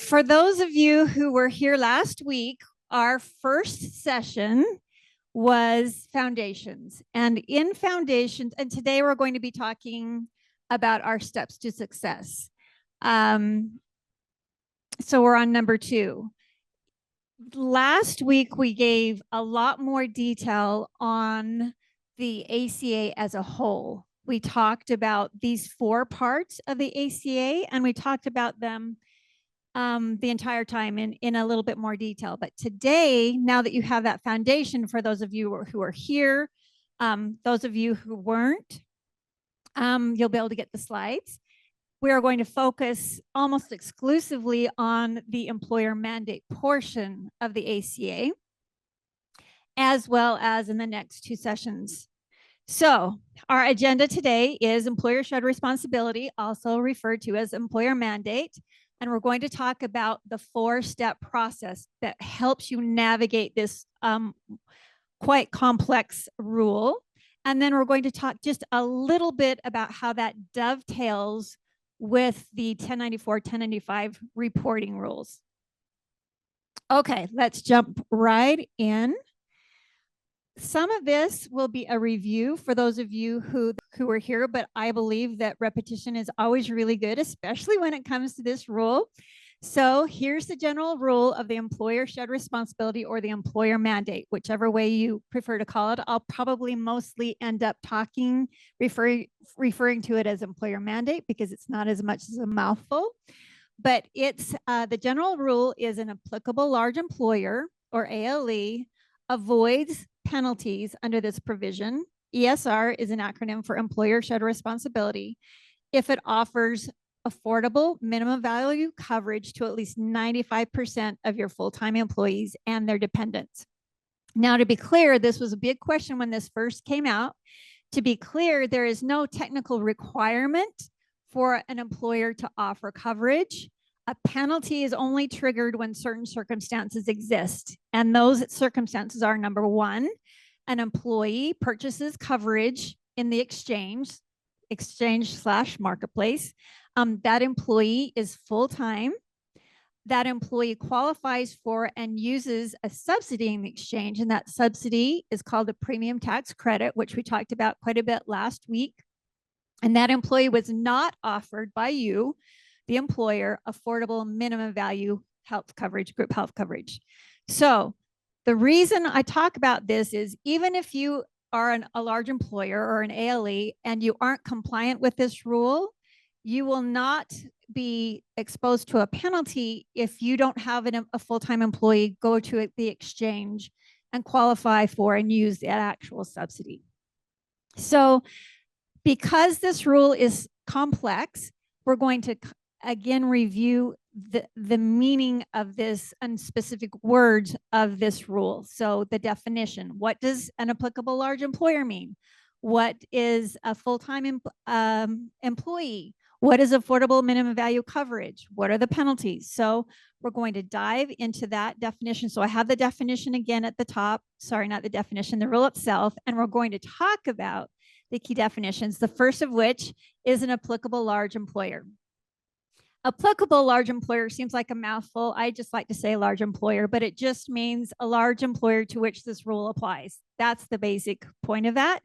For those of you who were here last week, our first session was foundations. And in foundations, and today we're going to be talking about our steps to success. So we're on number 2. Last week, we gave a lot more detail on the ACA as a whole. We talked about these 4 parts of the ACA, and we talked about them the entire time in a little bit more detail. But today, now that you have that foundation, for those of you who are here, those of you who weren't, you'll be able to get the slides. We are going to focus almost exclusively on the employer mandate portion of the ACA, as well as in the next 2 sessions. So our agenda today is employer shared responsibility, also referred to as employer mandate. And we're going to talk about the 4-step process that helps you navigate this quite complex rule. And then we're going to talk just a little bit about how that dovetails with the 1094, 1095 reporting rules. Okay, let's jump right in. Some of this will be a review for those of you who are here, but I believe that repetition is always really good, especially when it comes to this rule. So here's the general rule of the employer shared responsibility or the employer mandate, whichever way you prefer to call it. I'll probably mostly end up referring to it as employer mandate because it's not as much as a mouthful. But it's the general rule is an applicable large employer or ALE avoids penalties under this provision. ESR is an acronym for employer shared responsibility if it offers affordable minimum value coverage to at least 95% of your full-time employees and their dependents. Now, to be clear, this was a big question when this first came out. To be clear, there is no technical requirement for an employer to offer coverage. A penalty is only triggered when certain circumstances exist. And those circumstances are, number 1, an employee purchases coverage in the exchange/marketplace. That employee is full-time. That employee qualifies for and uses a subsidy in the exchange, and that subsidy is called a premium tax credit, which we talked about quite a bit last week. And that employee was not offered by you, the employer, affordable minimum value health coverage, group health coverage. So the reason I talk about this is even if you are a large employer or an ALE and you aren't compliant with this rule, you will not be exposed to a penalty if you don't have a full-time employee go to the exchange and qualify for and use that actual subsidy. So because this rule is complex, we're going to again review the meaning of this and specific words of this rule. So the definition, what does an applicable large employer mean? What is a full-time employee? What is affordable minimum value coverage? What are the penalties? So we're going to dive into that definition. So I have the definition again at the top. Sorry, not the definition, the rule itself. And we're going to talk about the key definitions, the first of which is an applicable large employer. Applicable large employer seems like a mouthful. I just like to say large employer, but it just means a large employer to which this rule applies. That's the basic point of that.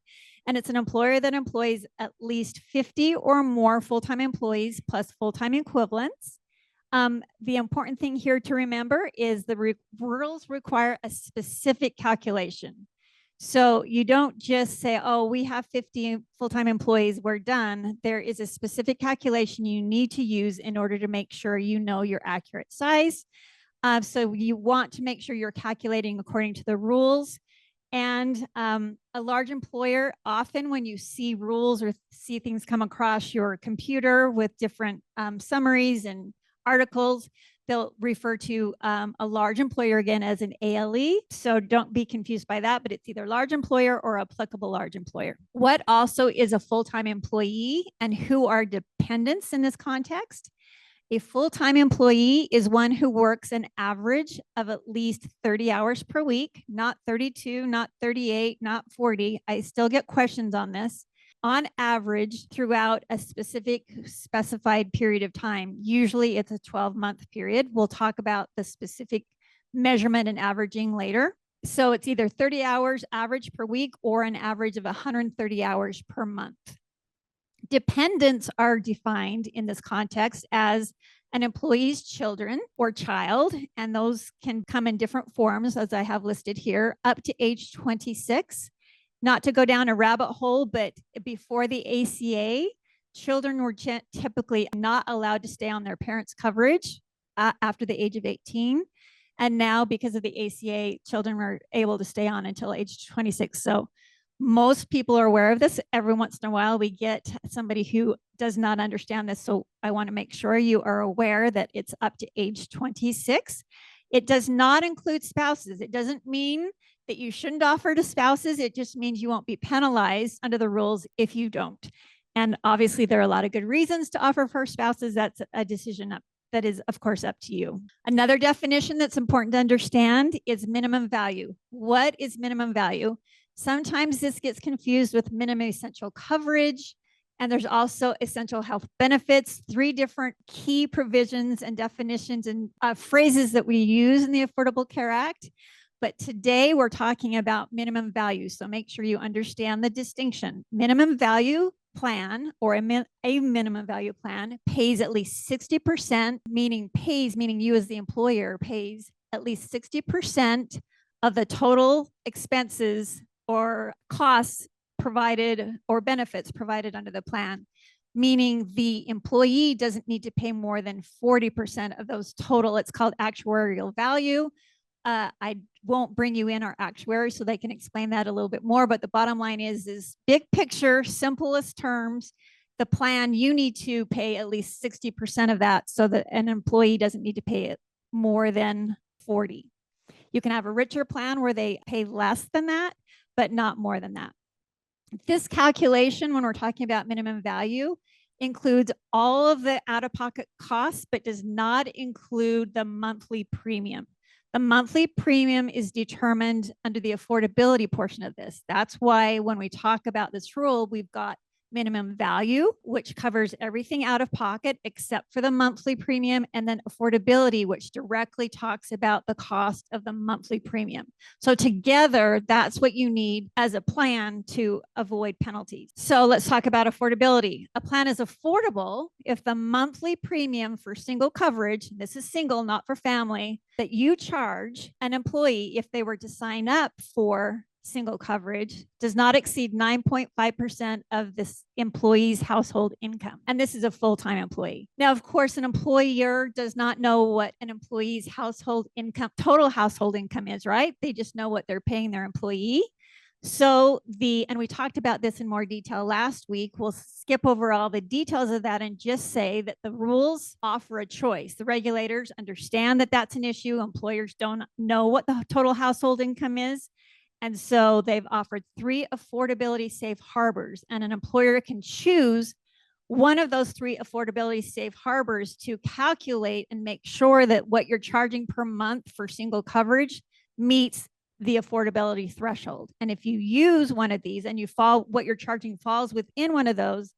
And it's an employer that employs at least 50 or more full-time employees plus full-time equivalents. The important thing here to remember is the rules require a specific calculation. So you don't just say, oh, we have 50 full-time employees, we're done. There is a specific calculation you need to use in order to make sure you know your accurate size. So you want to make sure you're calculating according to the rules. And a large employer, often when you see rules or see things come across your computer with different summaries and articles, they'll refer to a large employer again as an ALE. So don't be confused by that, but it's either large employer or applicable large employer. What also is a full-time employee and who are dependents in this context? A full-time employee is one who works an average of at least 30 hours per week, not 32, not 38, not 40. I still get questions on this. on average throughout a specified period of time. Usually it's a 12-month period. We'll talk about the specific measurement and averaging later. So it's either 30 hours average per week or an average of 130 hours per month. Dependents are defined in this context as an employee's children or child, and those can come in different forms, as I have listed here, up to age 26. Not to go down a rabbit hole, but before the ACA, children were typically not allowed to stay on their parents' coverage after the age of 18. And now, because of the ACA, children were able to stay on until age 26. So most people are aware of this. Every once in a while, we get somebody who does not understand this. So I want to make sure you are aware that it's up to age 26. It does not include spouses. It doesn't mean that you shouldn't offer to spouses. It just means you won't be penalized under the rules if you don't. And obviously, there are a lot of good reasons to offer for spouses. That's a decision that is, of course, up to you. Another definition that's important to understand is minimum value. What is minimum value? Sometimes this gets confused with minimum essential coverage, and there's also essential health benefits, 3 different key provisions and definitions and phrases that we use in the Affordable Care Act. But today we're talking about minimum value. So make sure you understand the distinction. Minimum value plan or a minimum value plan pays at least 60%, meaning you as the employer pays at least 60% of the total expenses or costs provided or benefits provided under the plan, meaning the employee doesn't need to pay more than 40% of those total. It's called actuarial value. I won't bring you in our actuary so they can explain that a little bit more, but the bottom line is big picture, simplest terms, the plan, you need to pay at least 60% of that so that an employee doesn't need to pay it more than 40. You can have a richer plan where they pay less than that, but not more than that. This calculation, when we're talking about minimum value, includes all of the out-of-pocket costs, but does not include the monthly premium. The monthly premium is determined under the affordability portion of this. That's why when we talk about this rule, we've got minimum value, which covers everything out of pocket except for the monthly premium, and then affordability, which directly talks about the cost of the monthly premium. So together, that's what you need as a plan to avoid penalties. So let's talk about affordability. A plan is affordable if the monthly premium for single coverage, this is single, not for family, that you charge an employee if they were to sign up for single coverage does not exceed 9.5% of this employee's household income. And this is a full-time employee. Now, of course, an employer does not know what an employee's household income, total household income is, right? They just know what they're paying their employee. So and we talked about this in more detail last week. We'll skip over all the details of that and just say that the rules offer a choice. The regulators understand that that's an issue. Employers don't know what the total household income is. And so they've offered 3 affordability safe harbors, and an employer can choose one of those 3 affordability safe harbors to calculate and make sure that what you're charging per month for single coverage meets the affordability threshold. And if you use one of these and what you're charging falls within one of those,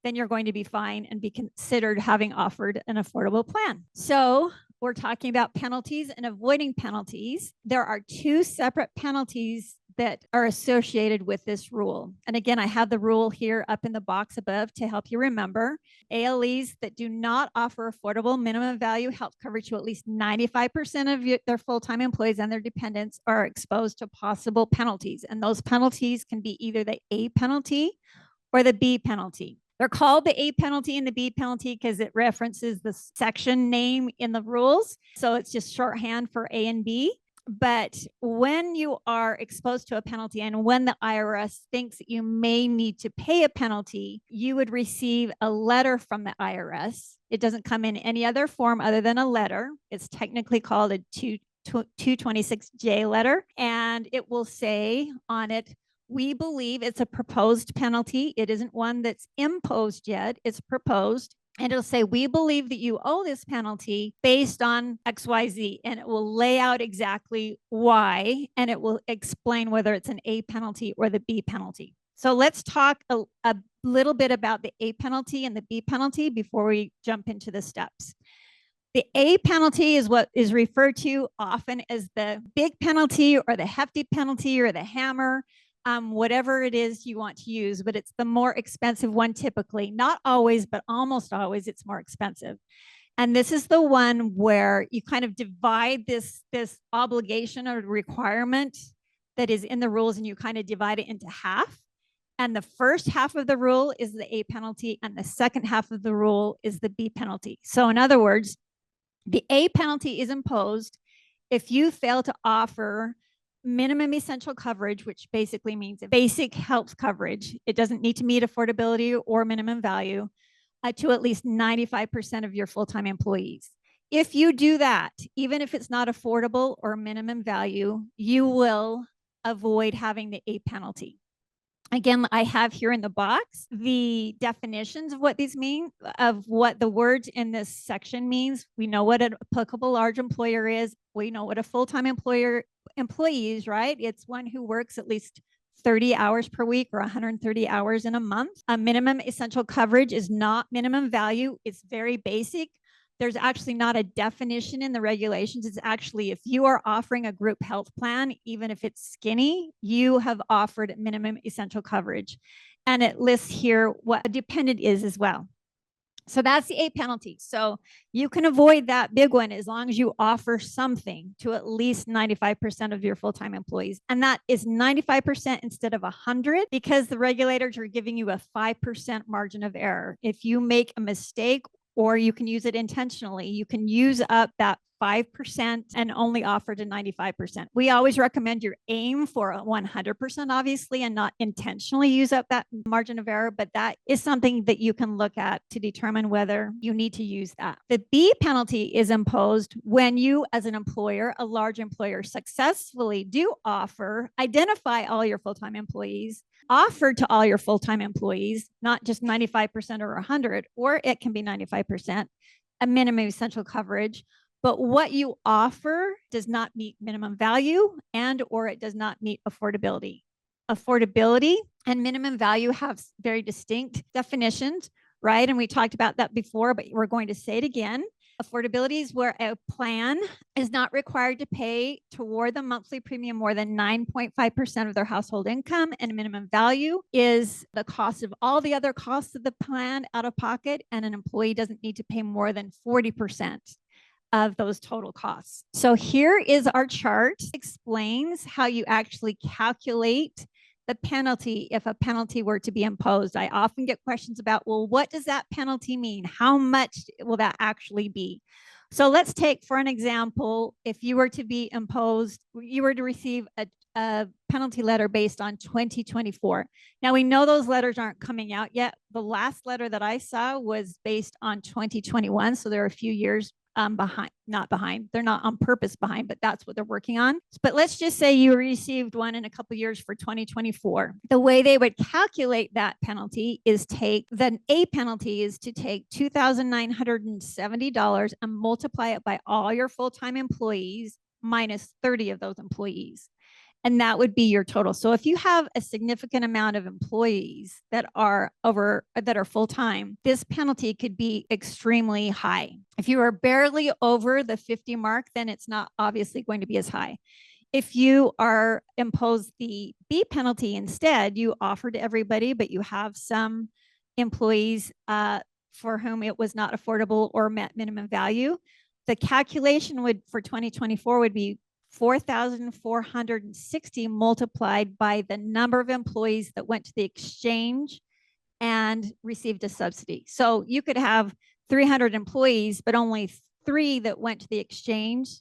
then you're going to be fine and be considered having offered an affordable plan. So we're talking about penalties and avoiding penalties. There are 2 separate penalties that are associated with this rule. And again, I have the rule here up in the box above to help you remember. ALEs that do not offer affordable minimum value health coverage to at least 95% of their full-time employees and their dependents are exposed to possible penalties. And those penalties can be either the A penalty or the B penalty. They're called the A penalty and the B penalty because it references the section name in the rules. So it's just shorthand for A and B. But when you are exposed to a penalty and when the IRS thinks that you may need to pay a penalty, you would receive a letter from the IRS. It doesn't come in any other form other than a letter. It's technically called a 226J letter. And it will say on it, we believe it's a proposed penalty. It isn't one that's imposed yet. It's proposed. And it'll say, we believe that you owe this penalty based on XYZ. And it will lay out exactly why. And it will explain whether it's an A penalty or the B penalty. So let's talk little bit about the A penalty and the B penalty before we jump into the steps. The A penalty is what is referred to often as the big penalty or the hefty penalty or the hammer, whatever it is you want to use, but it's the more expensive one typically. Not always, but almost always it's more expensive. And this is the one where you kind of divide this obligation or requirement that is in the rules, and you kind of divide it into half. And the first half of the rule is the A penalty, and the second half of the rule is the B penalty. So in other words, the A penalty is imposed if you fail to offer minimum essential coverage, which basically means basic health coverage. It doesn't need to meet affordability or minimum value to at least 95% of your full-time employees. If you do that, even if it's not affordable or minimum value, you will avoid having the A penalty. Again, I have here in the box the definitions of what these mean, of what the words in this section means. We know what an applicable large employer is. We know what a full-time employee is, right? It's one who works at least 30 hours per week or 130 hours in a month. A minimum essential coverage is not minimum value. It's very basic. There's actually not a definition in the regulations. It's actually, if you are offering a group health plan, even if it's skinny, you have offered minimum essential coverage. And it lists here what a dependent is as well. So that's the A penalty. So you can avoid that big one as long as you offer something to at least 95% of your full-time employees. And that is 95% instead of 100, because the regulators are giving you a 5% margin of error. If you make a mistake, or you can use it intentionally, you can use up that 5% and only offer to 95%. We always recommend you aim for 100%, obviously, and not intentionally use up that margin of error, but that is something that you can look at to determine whether you need to use that. The B penalty is imposed when you, as an employer, a large employer, successfully do identify all your full-time employees, offer to all your full-time employees, not just 95% or 100, or it can be 95%, a minimum essential coverage. But what you offer does not meet minimum value and or it does not meet affordability. Affordability and minimum value have very distinct definitions, right? And we talked about that before, but we're going to say it again. Affordability is where a plan is not required to pay toward the monthly premium more than 9.5% of their household income, and minimum value is the cost of all the other costs of the plan out of pocket, and an employee doesn't need to pay more than 40% of those total costs. So here is our chart. It explains how you actually calculate the penalty if a penalty were to be imposed. I often get questions about, well, what does that penalty mean? How much will that actually be? So let's take, for an example, if you were to be imposed, you were to receive a penalty letter based on 2024. Now we know those letters aren't coming out yet. The last letter that I saw was based on 2021. So there are a few years not behind. They're not on purpose behind, but that's what they're working on. But let's just say you received one in a couple of years for 2024. The way they would calculate that penalty is the A penalty is to take $2,970 and multiply it by all your full-time employees minus 30 of those employees. And that would be your total. So if you have a significant amount of employees that are full-time, this penalty could be extremely high. If you are barely over the 50 mark, then it's not obviously going to be as high. If you are imposed the B penalty instead, you offer to everybody, but you have some employees for whom it was not affordable or met minimum value, the calculation for 2024 would be 4,460 multiplied by the number of employees that went to the exchange and received a subsidy. So you could have 300 employees, but only 3 that went to the exchange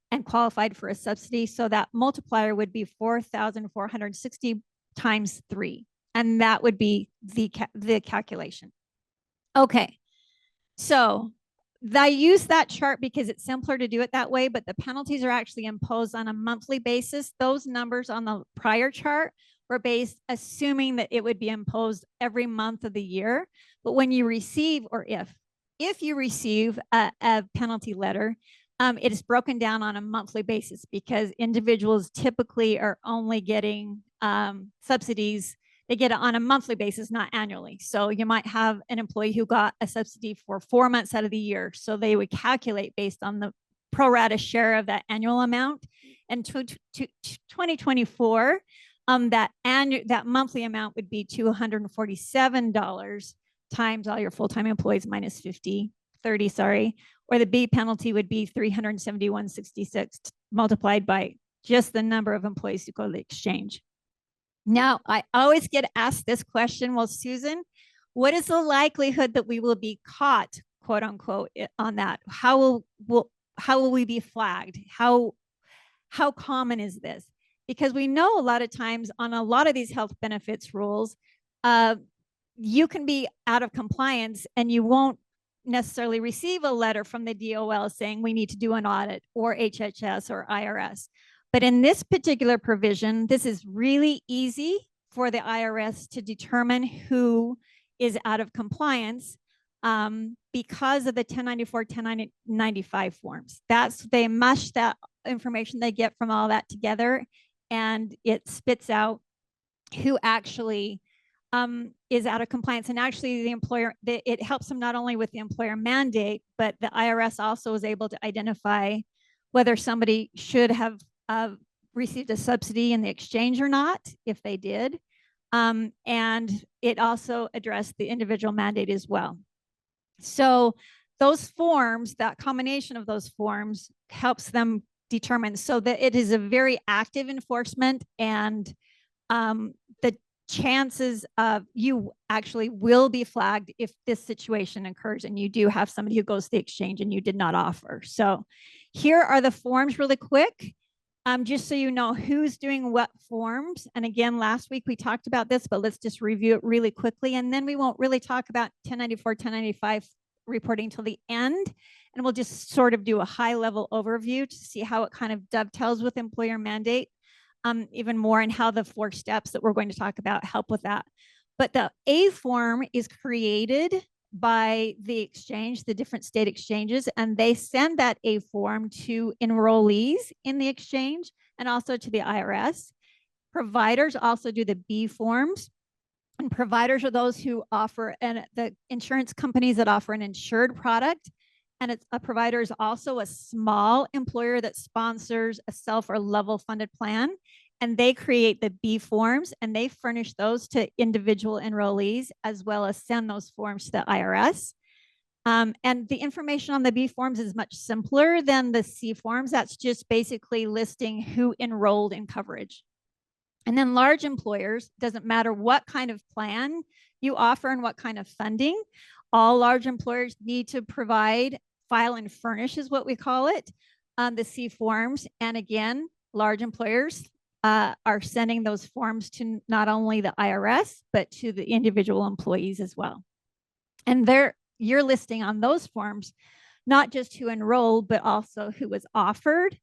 and qualified for a subsidy. So that multiplier would be 4,460 times 3. And that would be the calculation. Okay, so I use that chart because it's simpler to do it that way, but the penalties are actually imposed on a monthly basis. Those numbers on the prior chart were based assuming that it would be imposed every month of the year. But when you receive, or if you receive a penalty letter, it is broken down on a monthly basis because individuals typically are only getting subsidies they get it on a monthly basis, not annually. So you might have an employee who got a subsidy for 4 months out of the year. So they would calculate based on the pro rata share of that annual amount. And 2024, that monthly amount would be $247 times all your full-time employees minus 30, sorry, or the B penalty would be 371.66 multiplied by just the number of employees who go to the exchange. Now, I always get asked this question, well, Susan, what is the likelihood that we will be caught, quote unquote, on that? How will we be flagged? How common is this? Because we know a lot of times on a lot of these health benefits rules, you can be out of compliance and you won't necessarily receive a letter from the DOL saying we need to do an audit, or HHS or IRS. But in this particular provision, this is really easy for the IRS to determine who is out of compliance because of the 1094, 1095 forms. They mush that information they get from all that together, and it spits out who actually is out of compliance. And actually the employer, it helps them not only with the employer mandate, but the IRS also is able to identify whether somebody should have received a subsidy in the exchange or not, if they did. And it also addressed the individual mandate as well. So those forms, that combination of those forms helps them determine, so that it is a very active enforcement, and the chances of you actually will be flagged if this situation occurs and you do have somebody who goes to the exchange and you did not offer. So here are the forms really quick, just so you know who's doing what forms. And again, last week we talked about this, but let's just review it really quickly. And then we won't really talk about 1094, 1095 reporting till the end. And we'll just sort of do a high level overview to see how it kind of dovetails with employer mandate. Even more, and how the 4 steps that we're going to talk about help with that. But the A form is created by the exchange, the different state exchanges, and they send that A form to enrollees in the exchange and also to the IRS. Providers also do the B forms, and providers are those who offer, and the insurance companies that offer an insured product. And a provider is also a small employer that sponsors a self or level funded plan. And they create the B forms and they furnish those to individual enrollees, as well as send those forms to the IRS. And the information on the B forms is much simpler than the C forms. That's just basically listing who enrolled in coverage. And then large employers, doesn't matter what kind of plan you offer and what kind of funding, all large employers need to provide, file and furnish is what we call it, the C forms. And again, large employers are sending those forms to not only the IRS, but to the individual employees as well. And you're listing on those forms, not just who enrolled, but also who was offered,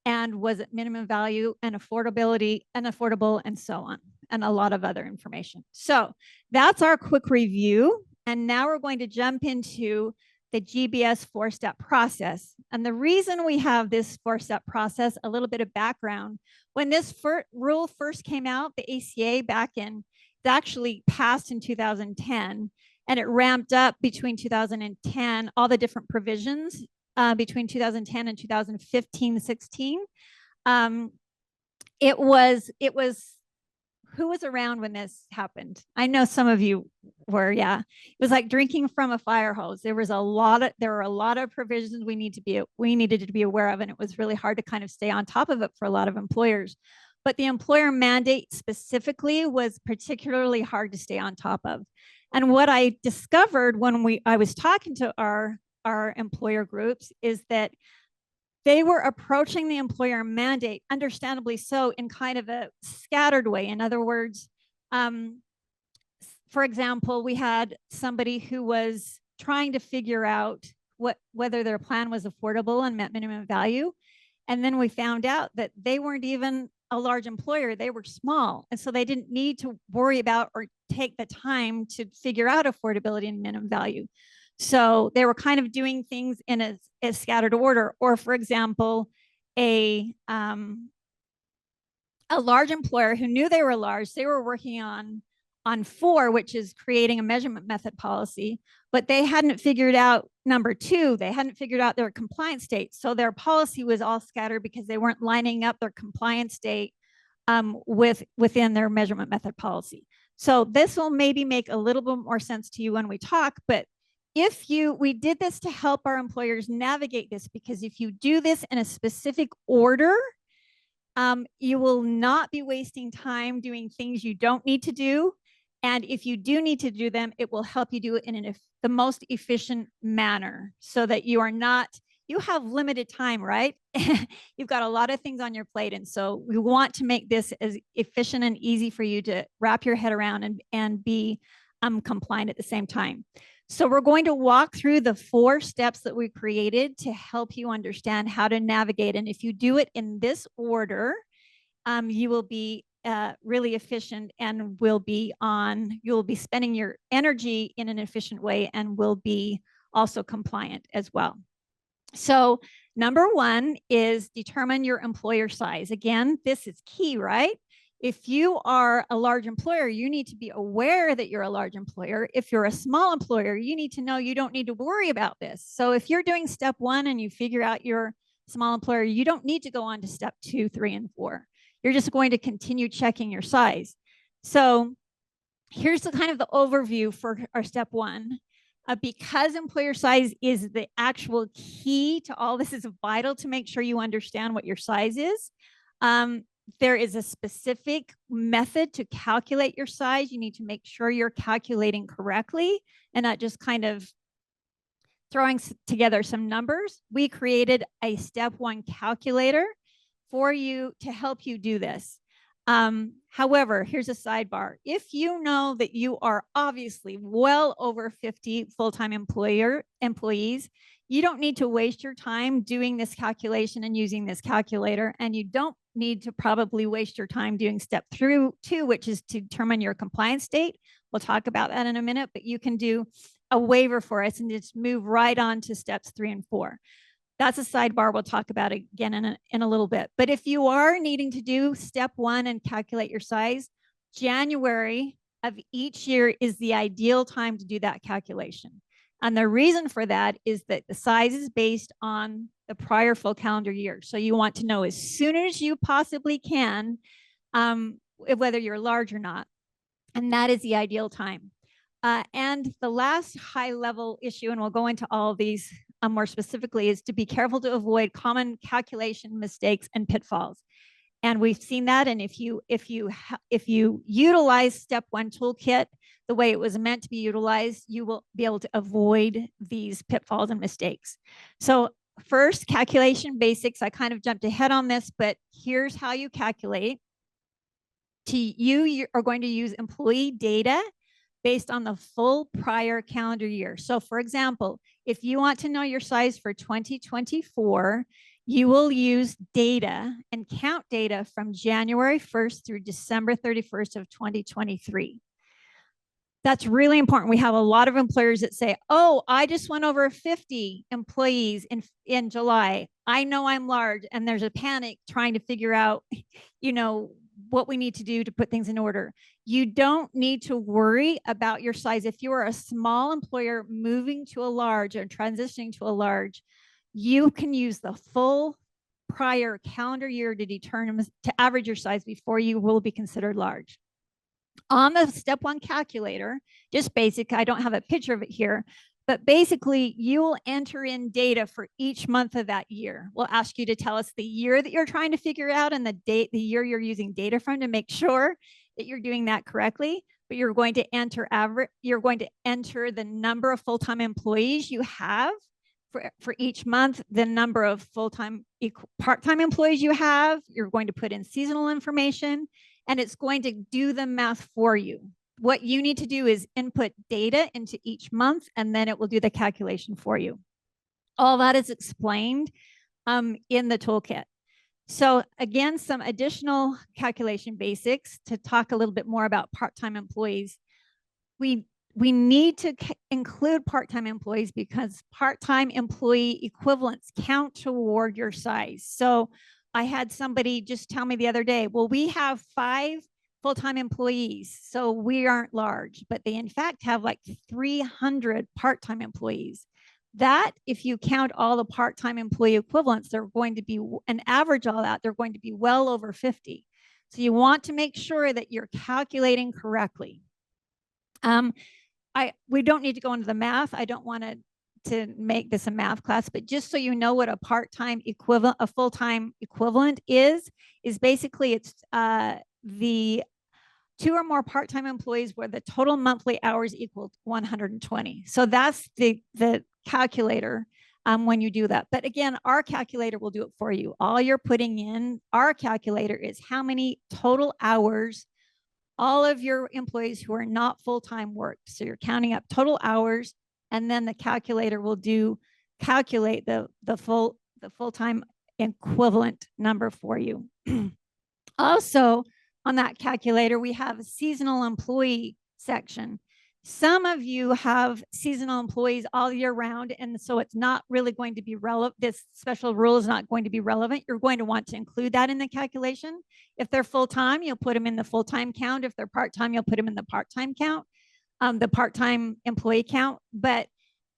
and was it minimum value and affordability and affordable, and so on, and a lot of other information. So that's our quick review. And now we're going to jump into the GBS 4-step process. And the reason we have this 4-step process, a little bit of background, when this rule first came out, the ACA it actually passed in 2010, and it ramped up between 2010, all the different provisions between 2010 and 2015, 16. It was who was around when this happened? I know some of you were, yeah. It was like drinking from a fire hose. There were a lot of provisions we needed to be aware of, and it was really hard to kind of stay on top of it for a lot of employers. But the employer mandate specifically was particularly hard to stay on top of. And what I discovered when I was talking to our employer groups is that they were approaching the employer mandate, understandably so, in kind of a scattered way. In other words, for example, we had somebody who was trying to figure out whether their plan was affordable and met minimum value. And then we found out that they weren't even a large employer, they were small. And so they didn't need to worry about or take the time to figure out affordability and minimum value. So they were kind of doing things in a scattered order. Or for example, a large employer who knew they were large, they were working on on 4, which is creating a measurement method policy, but they hadn't figured out number 2. They hadn't figured out their compliance state. So their policy was all scattered because they weren't lining up their compliance state within their measurement method policy. So this will maybe make a little bit more sense to you when we talk, but we did this to help our employers navigate this, because if you do this in a specific order, you will not be wasting time doing things you don't need to do. And if you do need to do them, it will help you do it in the most efficient manner, so that you have limited time, right? You've got a lot of things on your plate. And so we want to make this as efficient and easy for you to wrap your head around and be compliant at the same time. So we're going to walk through the 4 steps that we created to help you understand how to navigate. And if you do it in this order, you will be really efficient, and you'll be spending your energy in an efficient way, and will be also compliant as well. So number 1 is determine your employer size. Again, this is key, right? If you are a large employer, you need to be aware that you're a large employer. If you're a small employer, you need to know you don't need to worry about this. So if you're doing step 1 and you figure out you're a small employer, you don't need to go on to step 2, 3, and 4. You're just going to continue checking your size. So here's the kind of the overview for our step 1. Because employer size is the actual key to all this, is vital to make sure you understand what your size is. There is a specific method to calculate your size. You need to make sure you're calculating correctly and not just kind of throwing together some numbers. We created a step 1 calculator for you to help you do this. However, here's a sidebar. If you know that you are obviously well over 50 full-time employees, you don't need to waste your time doing this calculation and using this calculator. And you don't need to probably waste your time doing step 2, which is to determine your compliance state. We'll talk about that in a minute, but you can do a waiver for us and just move right on to steps 3 and 4. That's a sidebar we'll talk about again in a little bit. But if you are needing to do step 1 and calculate your size, January of each year is the ideal time to do that calculation. And the reason for that is that the size is based on the prior full calendar year. So you want to know as soon as you possibly can, whether you're large or not. And that is the ideal time. And the last high level issue, and we'll go into all of these more specifically, is to be careful to avoid common calculation mistakes and pitfalls. And we've seen that. And if you utilize step 1 toolkit the way it was meant to be utilized, you will be able to avoid these pitfalls and mistakes. So first, calculation basics. I kind of jumped ahead on this, but here's how you calculate. You are going to use employee data based on the full prior calendar year. So for example, if you want to know your size for 2024, you will use data and count data from January 1st through December 31st of 2023. That's really important. We have a lot of employers that say, oh, I just went over 50 employees in July. I know I'm large, and there's a panic trying to figure out, what we need to do to put things in order. You don't need to worry about your size. If you are a small employer moving to a large or transitioning to a large, you can use the full prior calendar year to average your size before you will be considered large. On the step 1 calculator, just basic, I don't have a picture of it here, but basically you'll enter in data for each month of that year. We'll ask you to tell us the year that you're trying to figure out and the year you're using data from, to make sure that you're doing that correctly. But you're going to enter the number of full-time employees you have for each month, the number of full-time part-time employees you have. You're going to put in seasonal information, and it's going to do the math for you. What you need to do is input data into each month, and then it will do the calculation for you. All that is explained in the toolkit. So again, some additional calculation basics to talk a little bit more about part-time employees. We need to include part-time employees because part-time employee equivalents count toward your size. So I had somebody just tell me the other day, well, we have 5 full-time employees. So we aren't large, but they in fact have like 300 part-time employees. That, if you count all the part-time employee equivalents, they're going to be an average all out, they're going to be well over 50. So you want to make sure that you're calculating correctly. We don't need to go into the math. I don't want to make this a math class, but just so you know what a part-time equivalent, a full-time equivalent is basically it's the 2 or more part-time employees where the total monthly hours equal 120. So that's the calculator when you do that. But again, our calculator will do it for you. All you're putting in our calculator is how many total hours all of your employees who are not full-time work. So you're counting up total hours, and then the calculator will calculate the full-time equivalent number for you. Also, on that calculator, we have a seasonal employee section. Some of you have seasonal employees all year round, and so it's not really going to be relevant. This special rule is not going to be relevant. You're going to want to include that in the calculation. If they're full-time, you'll put them in the full-time count. If they're part-time, you'll put them in the part-time count, the part-time employee count. But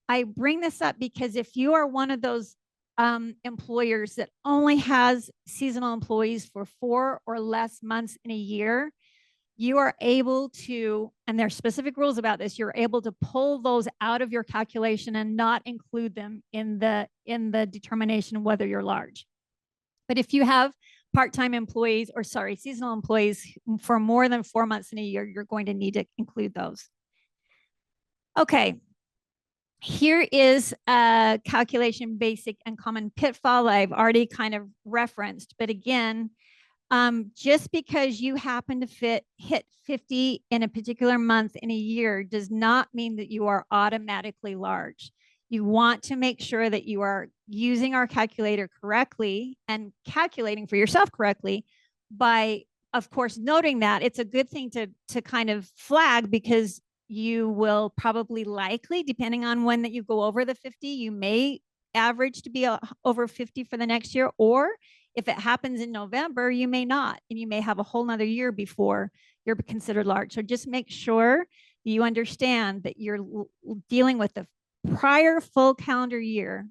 I bring this up because if you are one of those employers that only has seasonal employees for 4 or less months in a year, you are able to, and there are specific rules about this, you're able to pull those out of your calculation and not include them in the determination of whether you're large. But if you have part-time employees, or sorry, seasonal employees for more than 4 months in a year, you're going to need to include those. Okay. Here is a calculation basic and common pitfall I've already kind of referenced. But again, just because you happen to hit 50 in a particular month in a year does not mean that you are automatically large. You want to make sure that you are using our calculator correctly and calculating for yourself correctly by, of course, noting that. It's a good thing to kind of flag, because you will probably likely, depending on when that you go over the 50, you may average to be over 50 for the next year, or if it happens in November, you may not, and you may have a whole nother year before you're considered large. So just make sure you understand that you're dealing with the prior full calendar year,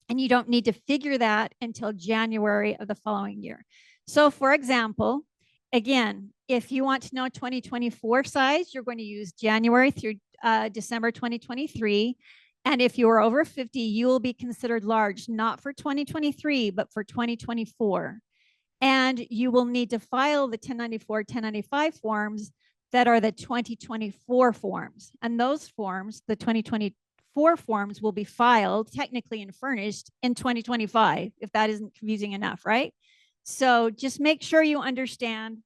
and you don't need to figure that until January of the following year. So for example, again, if you want to know 2024 size, you're going to use January through December 2023. And if you are over 50, you will be considered large, not for 2023, but for 2024. And you will need to file the 1094, 1095 forms that are the 2024 forms. And those forms, the 2024 forms, will be filed technically and furnished in 2025, if that isn't confusing enough, right? So just make sure you understand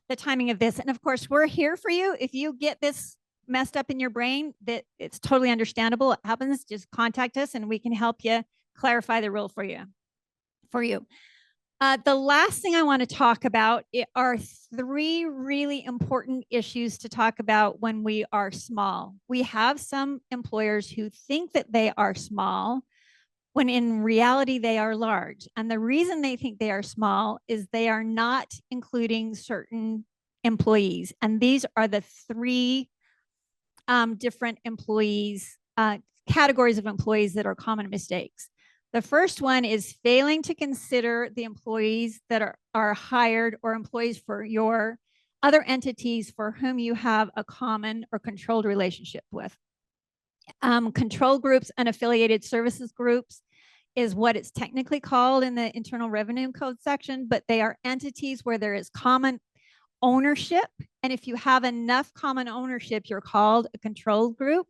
the timing of this. And of course, we're here for you. If you get this messed up in your brain, that it's totally understandable. It happens. Just contact us and we can help you clarify the rule for you. The last thing I want to talk about are 3 really important issues to talk about when we are small. We have some employers who think that they are small when in reality they are large. And the reason they think they are small is they are not including certain employees. And these are the 3 different employees, categories of employees that are common mistakes. The first one is failing to consider the employees that are hired or employees for your other entities for whom you have a common or controlled relationship with. Control groups and affiliated services groups is what it's technically called in the Internal Revenue Code section, but they are entities where there is common ownership. And if you have enough common ownership, you're called a controlled group.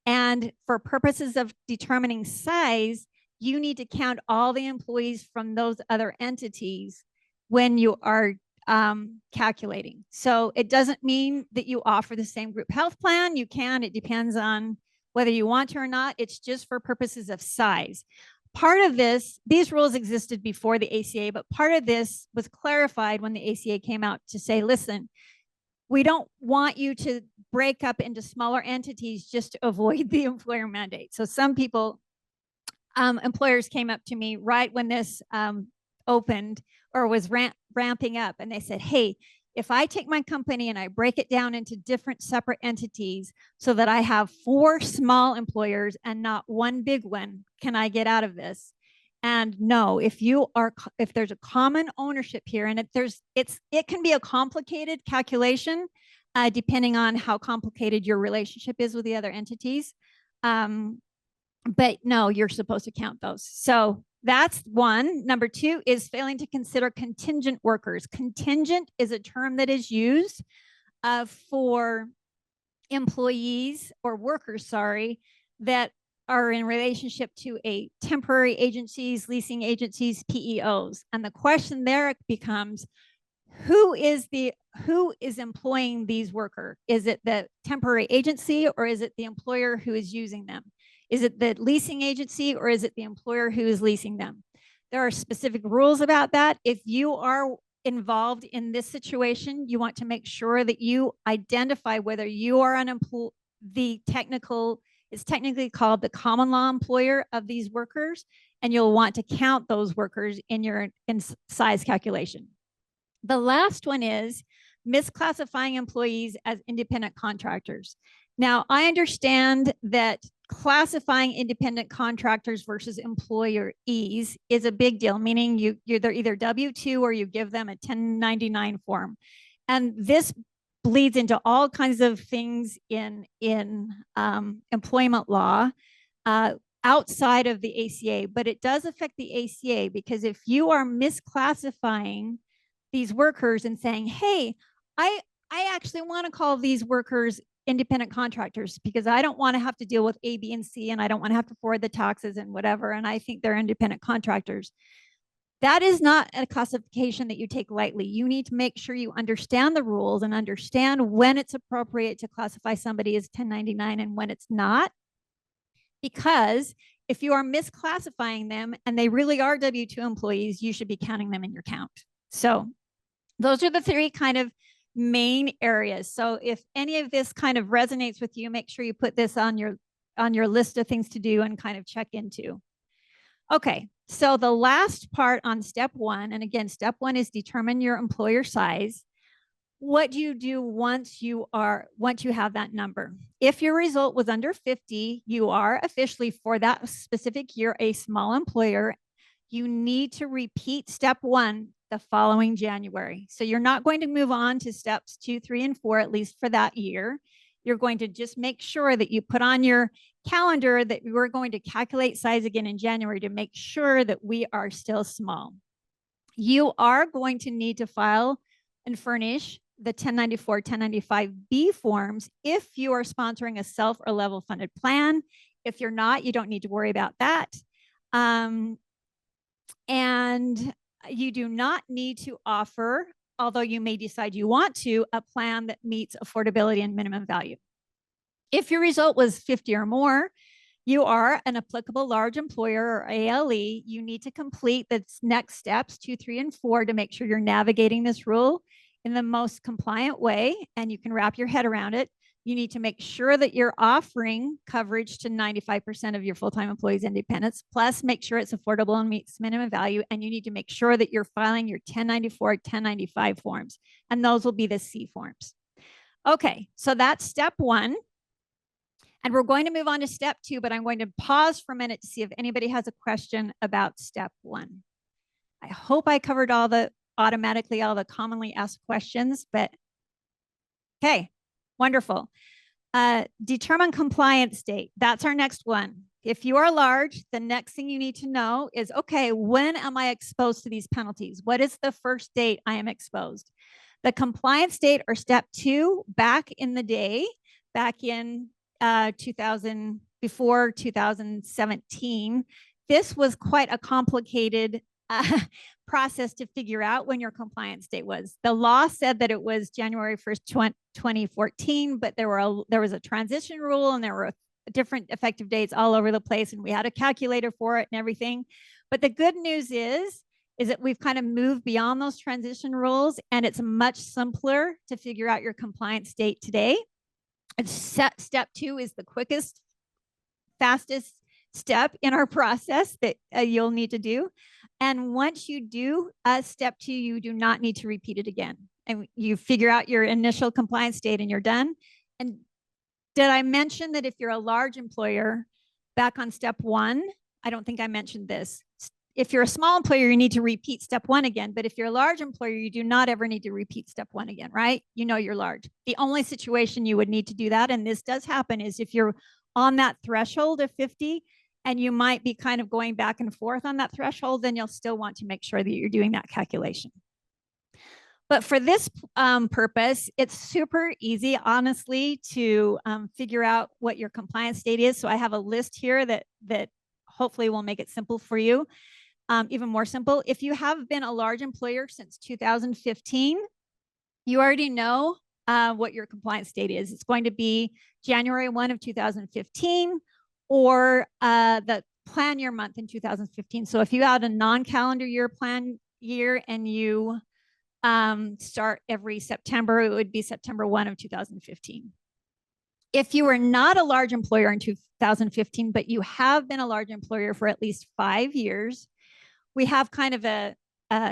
And for purposes of determining size, you need to count all the employees from those other entities when you are calculating. So it doesn't mean that you offer the same group health plan. You can, it depends on whether you want to or not. It's just for purposes of size. Part of this, these rules existed before the ACA, but part of this was clarified when the ACA came out to say, listen, we don't want you to break up into smaller entities just to avoid the employer mandate. So some people, employers came up to me right when this opened or was ramping up, and they said, hey, If I take my company and I break it down into different separate entities so that I have 4 small employers and not one big one, can I get out of this? And no, if there's a common ownership here, and it can be a complicated calculation, depending on how complicated your relationship is with the other entities. But no, you're supposed to count those. So that's one. Number 2 is failing to consider contingent workers. Contingent is a term that is used for employees or workers, sorry, that are in relationship to a temporary agencies, leasing agencies, PEOs. And the question there becomes, who is employing these workers? Is it the temporary agency, or is it the employer who is using them? Is it the leasing agency, or is it the employer who is leasing them? There are specific rules about that. If you are involved in this situation, you want to make sure that you identify whether you are it's technically called the common law employer of these workers, and you'll want to count those workers in your size calculation. The last one is misclassifying employees as independent contractors. Now, I understand that classifying independent contractors versus employees is a big deal, meaning they're either W-2 or you give them a 1099 form. And this bleeds into all kinds of things in employment law outside of the ACA, but it does affect the ACA, because if you are misclassifying these workers and saying, hey, I actually want to call these workers independent contractors because I don't want to have to deal with A, B, and C, and I don't want to have to forward the taxes and whatever, and I think they're independent contractors. That is not a classification that you take lightly. You need to make sure you understand the rules and understand when it's appropriate to classify somebody as 1099 and when it's not. Because if you are misclassifying them and they really are W-2 employees, you should be counting them in your count. So those are the 3 kind of main areas. So if any of this kind of resonates with you, make sure you put this on your list of things to do and kind of check into. Okay, so the last part on step 1, and again, step 1 is determine your employer size. What do you do once you have that number? If your result was under 50, you are officially, for that specific year, a small employer. You need to repeat step 1 the following January. So you're not going to move on to steps 2, 3, and 4, at least for that year. You're going to just make sure that you put on your calendar that we're going to calculate size again in January to make sure that we are still small. You are going to need to file and furnish the 1094, 1095B forms if you are sponsoring a self or level funded plan. If you're not, you don't need to worry about that. And you do not need to offer, although you may decide you want to, a plan that meets affordability and minimum value. If your result was 50 or more, you are an applicable large employer or ALE. You need to complete the next steps 2, 3, and 4 to make sure you're navigating this rule in the most compliant way and you can wrap your head around it. You need to make sure that you're offering coverage to 95% of your full-time employees' independents, plus make sure it's affordable and meets minimum value. And you need to make sure that you're filing your 1094, 1095 forms, and those will be the C forms. Okay, so that's step 1. And we're going to move on to step 2, but I'm going to pause for a minute to see if anybody has a question about step 1. I hope I covered all the commonly asked questions, but okay, wonderful. Determine compliance date. That's our next one. If you are large, the next thing you need to know is, okay, when am I exposed to these penalties? What is the first date I am exposed? The compliance date, or step 2, back in the day, back in before 2017, this was quite a complicated process to figure out when your compliance date was. The law said that it was January 1st, 2014, but there was a transition rule and there were different effective dates all over the place, and we had a calculator for it and everything. But the good news is that we've kind of moved beyond those transition rules, and it's much simpler to figure out your compliance date today. Step 2 is the quickest, fastest step in our process that you'll need to do. And once you do step 2, you do not need to repeat it again. and you figure out your initial compliance date and you're done. And did I mention that if you're a large employer, back on step one, I don't think I mentioned this. If you're a small employer, you need to repeat step one again. But if you're a large employer, you do not ever need to repeat step one again, right? You know you're large. The only situation you would need to do that, and this does happen, is if you're on that threshold of 50 and you might be kind of going back and forth on that threshold, then you'll still want to make sure that you're doing that calculation. But for this purpose, it's super easy, honestly, to figure out what your compliance date is. So I have a list here that hopefully will make it simple for you, even more simple. If you have been a large employer since 2015, you already know what your compliance date is. It's going to be January 1 of 2015 or the plan year month in 2015. So if you had a non-calendar year plan year and you start every September, it would be September 1 of 2015. If you were not a large employer in 2015, but you have been a large employer for at least 5 years, we have kind of a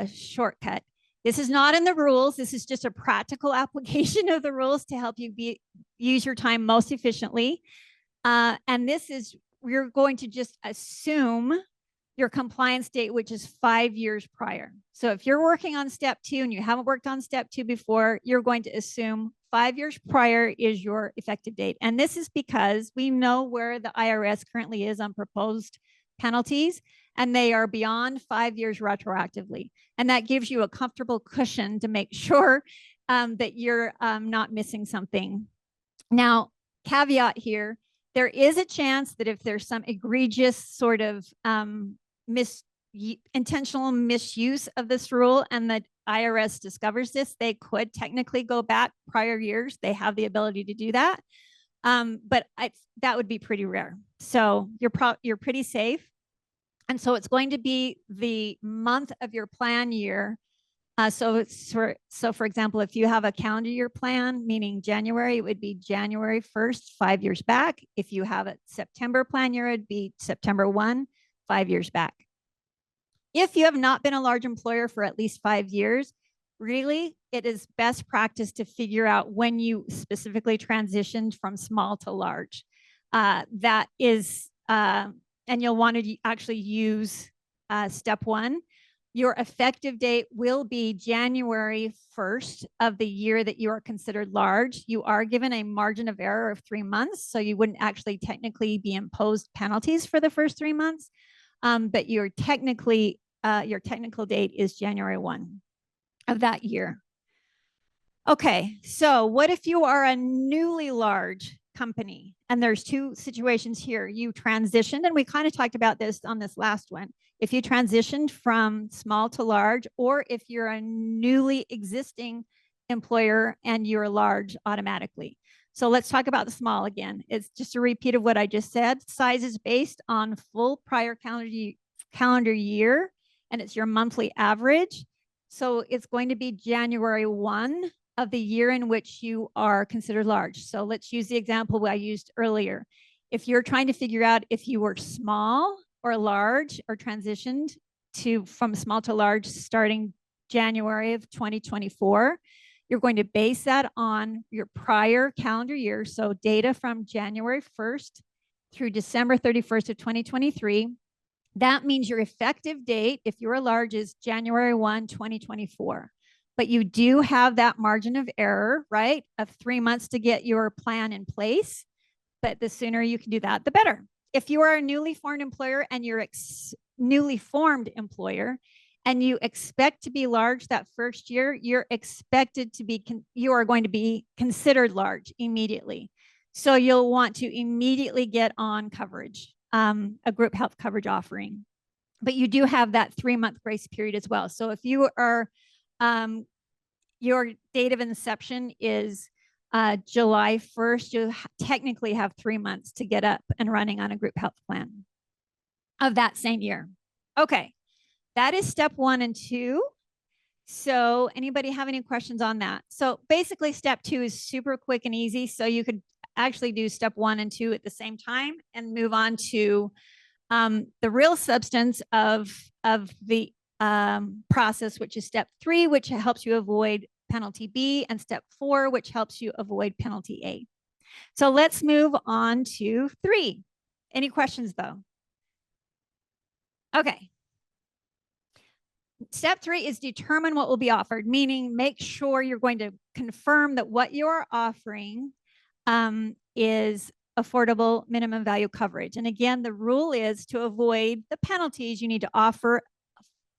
shortcut. This is not in the rules. This is just a practical application of the rules to help you use your time most efficiently. And this is, we're going to just assume your compliance date, which is 5 years prior. So if you're working on step 2 and you haven't worked on step 2 before, you're going to assume 5 years prior is your effective date. And this is because we know where the IRS currently is on proposed penalties, and they are beyond 5 years retroactively. And that gives you a comfortable cushion to make sure that you're not missing something. Now, caveat here, there is a chance that if there's some egregious sort of intentional misuse of this rule and the IRS discovers this, they could technically go back prior years. They have the ability to do that. But that would be pretty rare. So you're pretty safe. And so it's going to be the month of your plan year. So for example, if you have a calendar year plan, meaning January, it would be January 1st, 5 years back. If you have a September plan year, it'd be September 1, 5 years back. If you have not been a large employer for at least 5 years, really, it is best practice to figure out when you specifically transitioned from small to large. That is, and you'll want to actually use step 1. Your effective date will be January 1st of the year that you are considered large. You are given a margin of error of 3 months, so you wouldn't actually technically be imposed penalties for the first 3 months, but your technical date is January 1 of that year. Okay, so what if you are a newly large company? And there's 2 situations here. You transitioned, and we kind of talked about this on this last one. If you transitioned from small to large, or if you're a newly existing employer and you're large automatically. So let's talk about the small again. It's just a repeat of what I just said. Size is based on full prior calendar year, and it's your monthly average. So it's going to be January 1 of the year in which you are considered large. So let's use the example I used earlier. If you're trying to figure out if you were small or large or transitioned from small to large starting January of 2024, you're going to base that on your prior calendar year. So data from January 1st through December 31st of 2023. That means your effective date, if you're a large, is January 1, 2024. But you do have that margin of error, right, of 3 months to get your plan in place. But the sooner you can do that, the better. If you are a newly formed employer and you're and you expect to be large that first year, you are going to be considered large immediately. So you'll want to immediately get on coverage, a group health coverage offering. But you do have that 3-month grace period as well. So if you are, your date of inception is July 1st, you technically have 3 months to get up and running on a group health plan of that same year. Okay, that is step 1 and 2. So anybody have any questions on that? So basically step 2 is super quick and easy. So you could actually do step 1 and 2 at the same time and move on to the real substance of the process, which is step 3, which helps you avoid penalty B, and step 4, which helps you avoid penalty A. So let's move on to 3. Any questions though? Okay. Step 3 is determine what will be offered, meaning make sure you're going to confirm that what you're offering is affordable minimum value coverage. And again, the rule is to avoid the penalties, you need to offer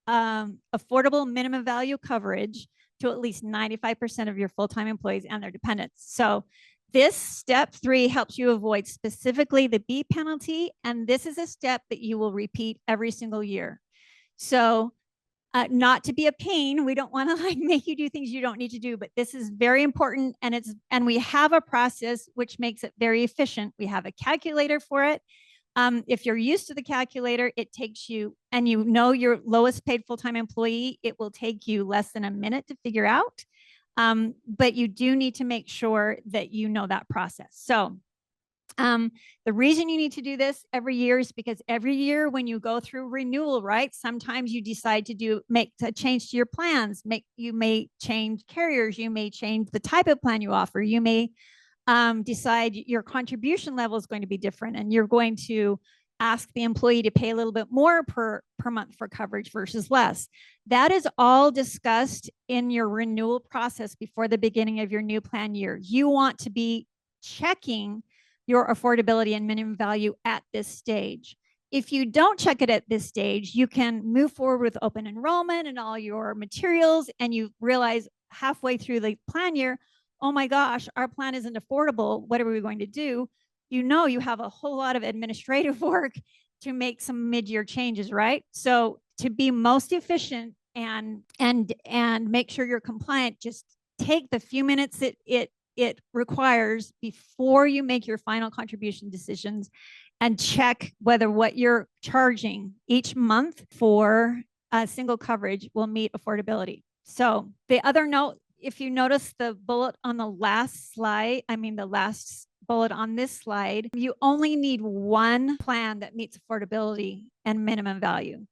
affordable minimum value coverage to at least 95% of your full-time employees and their dependents. So this step 3 helps you avoid specifically the B penalty. And this is a step that you will repeat every single year. So not to be a pain, we don't want to like make you do things you don't need to do, but this is very important, and we have a process which makes it very efficient. We have a calculator for it. If you're used to the calculator, it takes you, and you know your lowest paid full-time employee, it will take you less than a minute to figure out. But you do need to make sure that you know that process. So the reason you need to do this every year is because every year when you go through renewal, right, sometimes you decide to make a change to your plans. You may change carriers, you may change the type of plan you offer, you may decide your contribution level is going to be different, and you're going to ask the employee to pay a little bit more per month for coverage versus less. That is all discussed in your renewal process before the beginning of your new plan year. You want to be checking your affordability and minimum value at this stage. If you don't check it at this stage, you can move forward with open enrollment and all your materials, and you realize halfway through the plan year, oh my gosh, our plan isn't affordable. What are we going to do? You know, you have a whole lot of administrative work to make some mid-year changes, right? So to be most efficient and make sure you're compliant, just take the few minutes it requires before you make your final contribution decisions, and check whether what you're charging each month for single coverage will meet affordability. So the other note, if you notice the bullet on the last slide, the last bullet on this slide, you only need one plan that meets affordability and minimum value.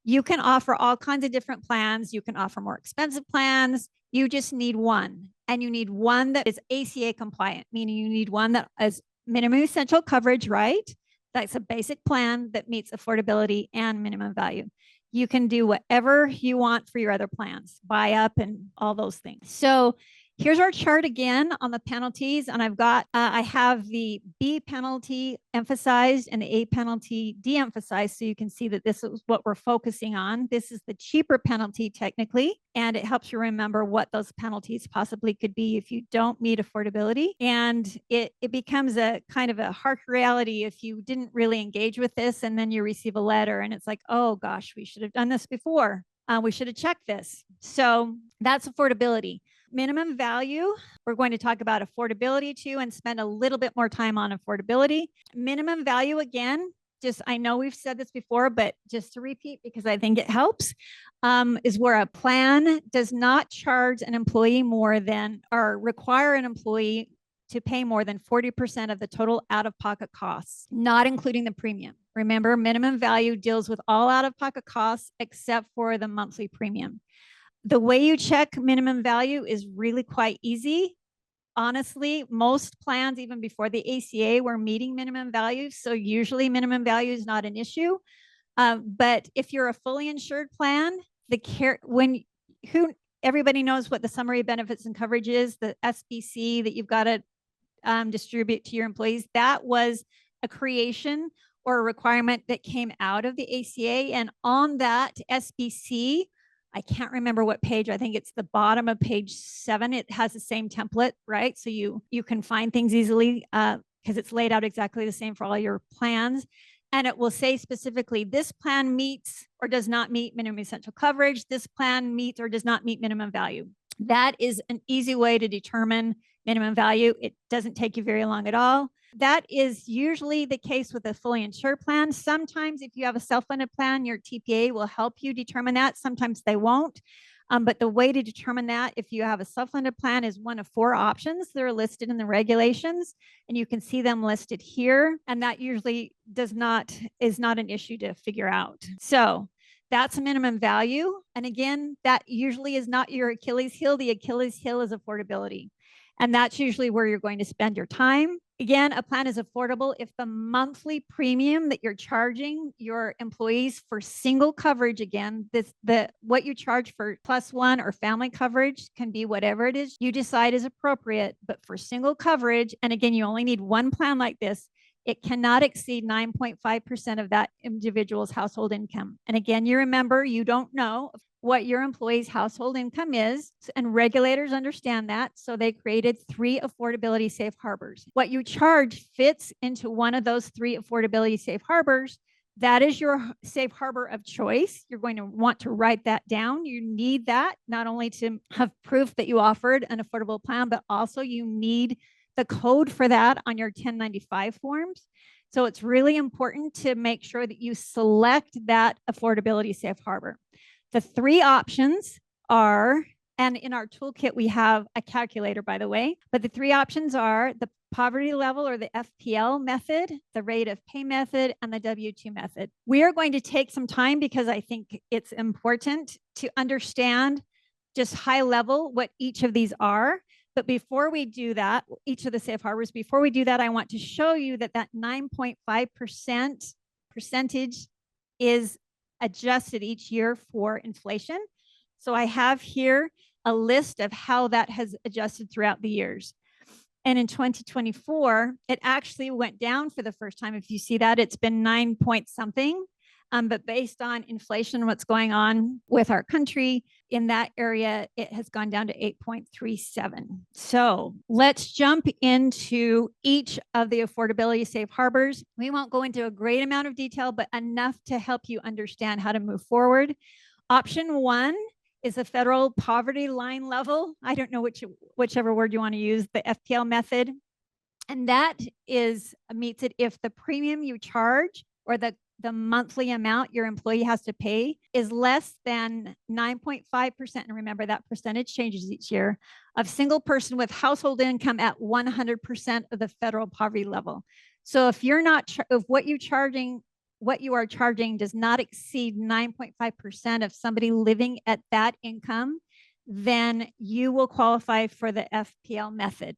You can offer all kinds of different plans. You can offer more expensive plans. You just need one. And you need one that is ACA compliant, meaning you need one that is minimum essential coverage, right? That's a basic plan that meets affordability and minimum value. You can do whatever you want for your other plans, buy up and all those things. So here's our chart again on the penalties. And I have the B penalty emphasized and the A penalty de-emphasized. So you can see that this is what we're focusing on. This is the cheaper penalty technically, and it helps you remember what those penalties possibly could be if you don't meet affordability. And it becomes a kind of a harsh reality if you didn't really engage with this, and then you receive a letter and it's like, oh gosh, we should have done this before. We should have checked this. So that's affordability. Minimum value, we're going to talk about affordability too, and spend a little bit more time on affordability. Minimum value, again, I know we've said this before, but just to repeat, because I think it helps, is where a plan does not charge an employee more than, or require an employee to pay more than 40% of the total out-of-pocket costs, not including the premium. Remember, minimum value deals with all out-of-pocket costs except for the monthly premium. The way you check minimum value is really quite easy. Honestly, most plans, even before the ACA, were meeting minimum value. So usually minimum value is not an issue. But if you're a fully insured plan, everybody knows what the summary benefits and coverage is, the SBC that you've got to distribute to your employees. That was a creation or a requirement that came out of the ACA. And on that SBC, I can't remember what page. I think it's the bottom of page 7. It has the same template, right? So you can find things easily because it's laid out exactly the same for all your plans. And it will say specifically, this plan meets or does not meet minimum essential coverage. This plan meets or does not meet minimum value. That is an easy way to determine minimum value. It doesn't take you very long at all. That is usually the case with a fully insured plan. Sometimes if you have a self-funded plan, your TPA will help you determine that. Sometimes they won't. But the way to determine that, if you have a self-funded plan, is one of 4 options that are listed in the regulations, and you can see them listed here. And that usually is not an issue to figure out. So That's a minimum value. And again, that usually is not your Achilles heel. The Achilles heel is affordability. And that's usually where you're going to spend your time. Again, a plan is affordable if the monthly premium that you're charging your employees for single coverage, again, what you charge for plus one or family coverage can be whatever it is you decide is appropriate. But for single coverage, and again, you only need one plan like this, it cannot exceed 9.5% of that individual's household income. And again, you remember, you don't know what your employee's household income is, and regulators understand that. So they created 3 affordability safe harbors. What you charge fits into one of those 3 affordability safe harbors. That is your safe harbor of choice. You're going to want to write that down. You need that not only to have proof that you offered an affordable plan, but also you need the code for that on your 1095 forms. So it's really important to make sure that you select that affordability safe harbor. The 3 options are, and in our toolkit, we have a calculator, by the way, but the 3 options are the poverty level or the FPL method, the rate of pay method, and the W-2 method. We are going to take some time because I think it's important to understand just high level what each of these are. But before we do that, each of the safe harbors, before we do that, I want to show you that 9.5% percentage is adjusted each year for inflation. So I have here a list of how that has adjusted throughout the years. And in 2024, it actually went down for the first time. If you see that, it's been 9 point something. But based on inflation, what's going on with our country in that area, it has gone down to 8.37. So let's jump into each of the affordability safe harbors. We won't go into a great amount of detail, but enough to help you understand how to move forward. Option 1 is the federal poverty line level. I don't know whichever word you want to use, the FPL method. And that meets it if the premium you charge or the monthly amount your employee has to pay is less than 9.5%. And remember, that percentage changes each year of single person with household income at 100% of the federal poverty level. So if you're not, if what you are charging does not exceed 9.5% of somebody living at that income, then you will qualify for the FPL method.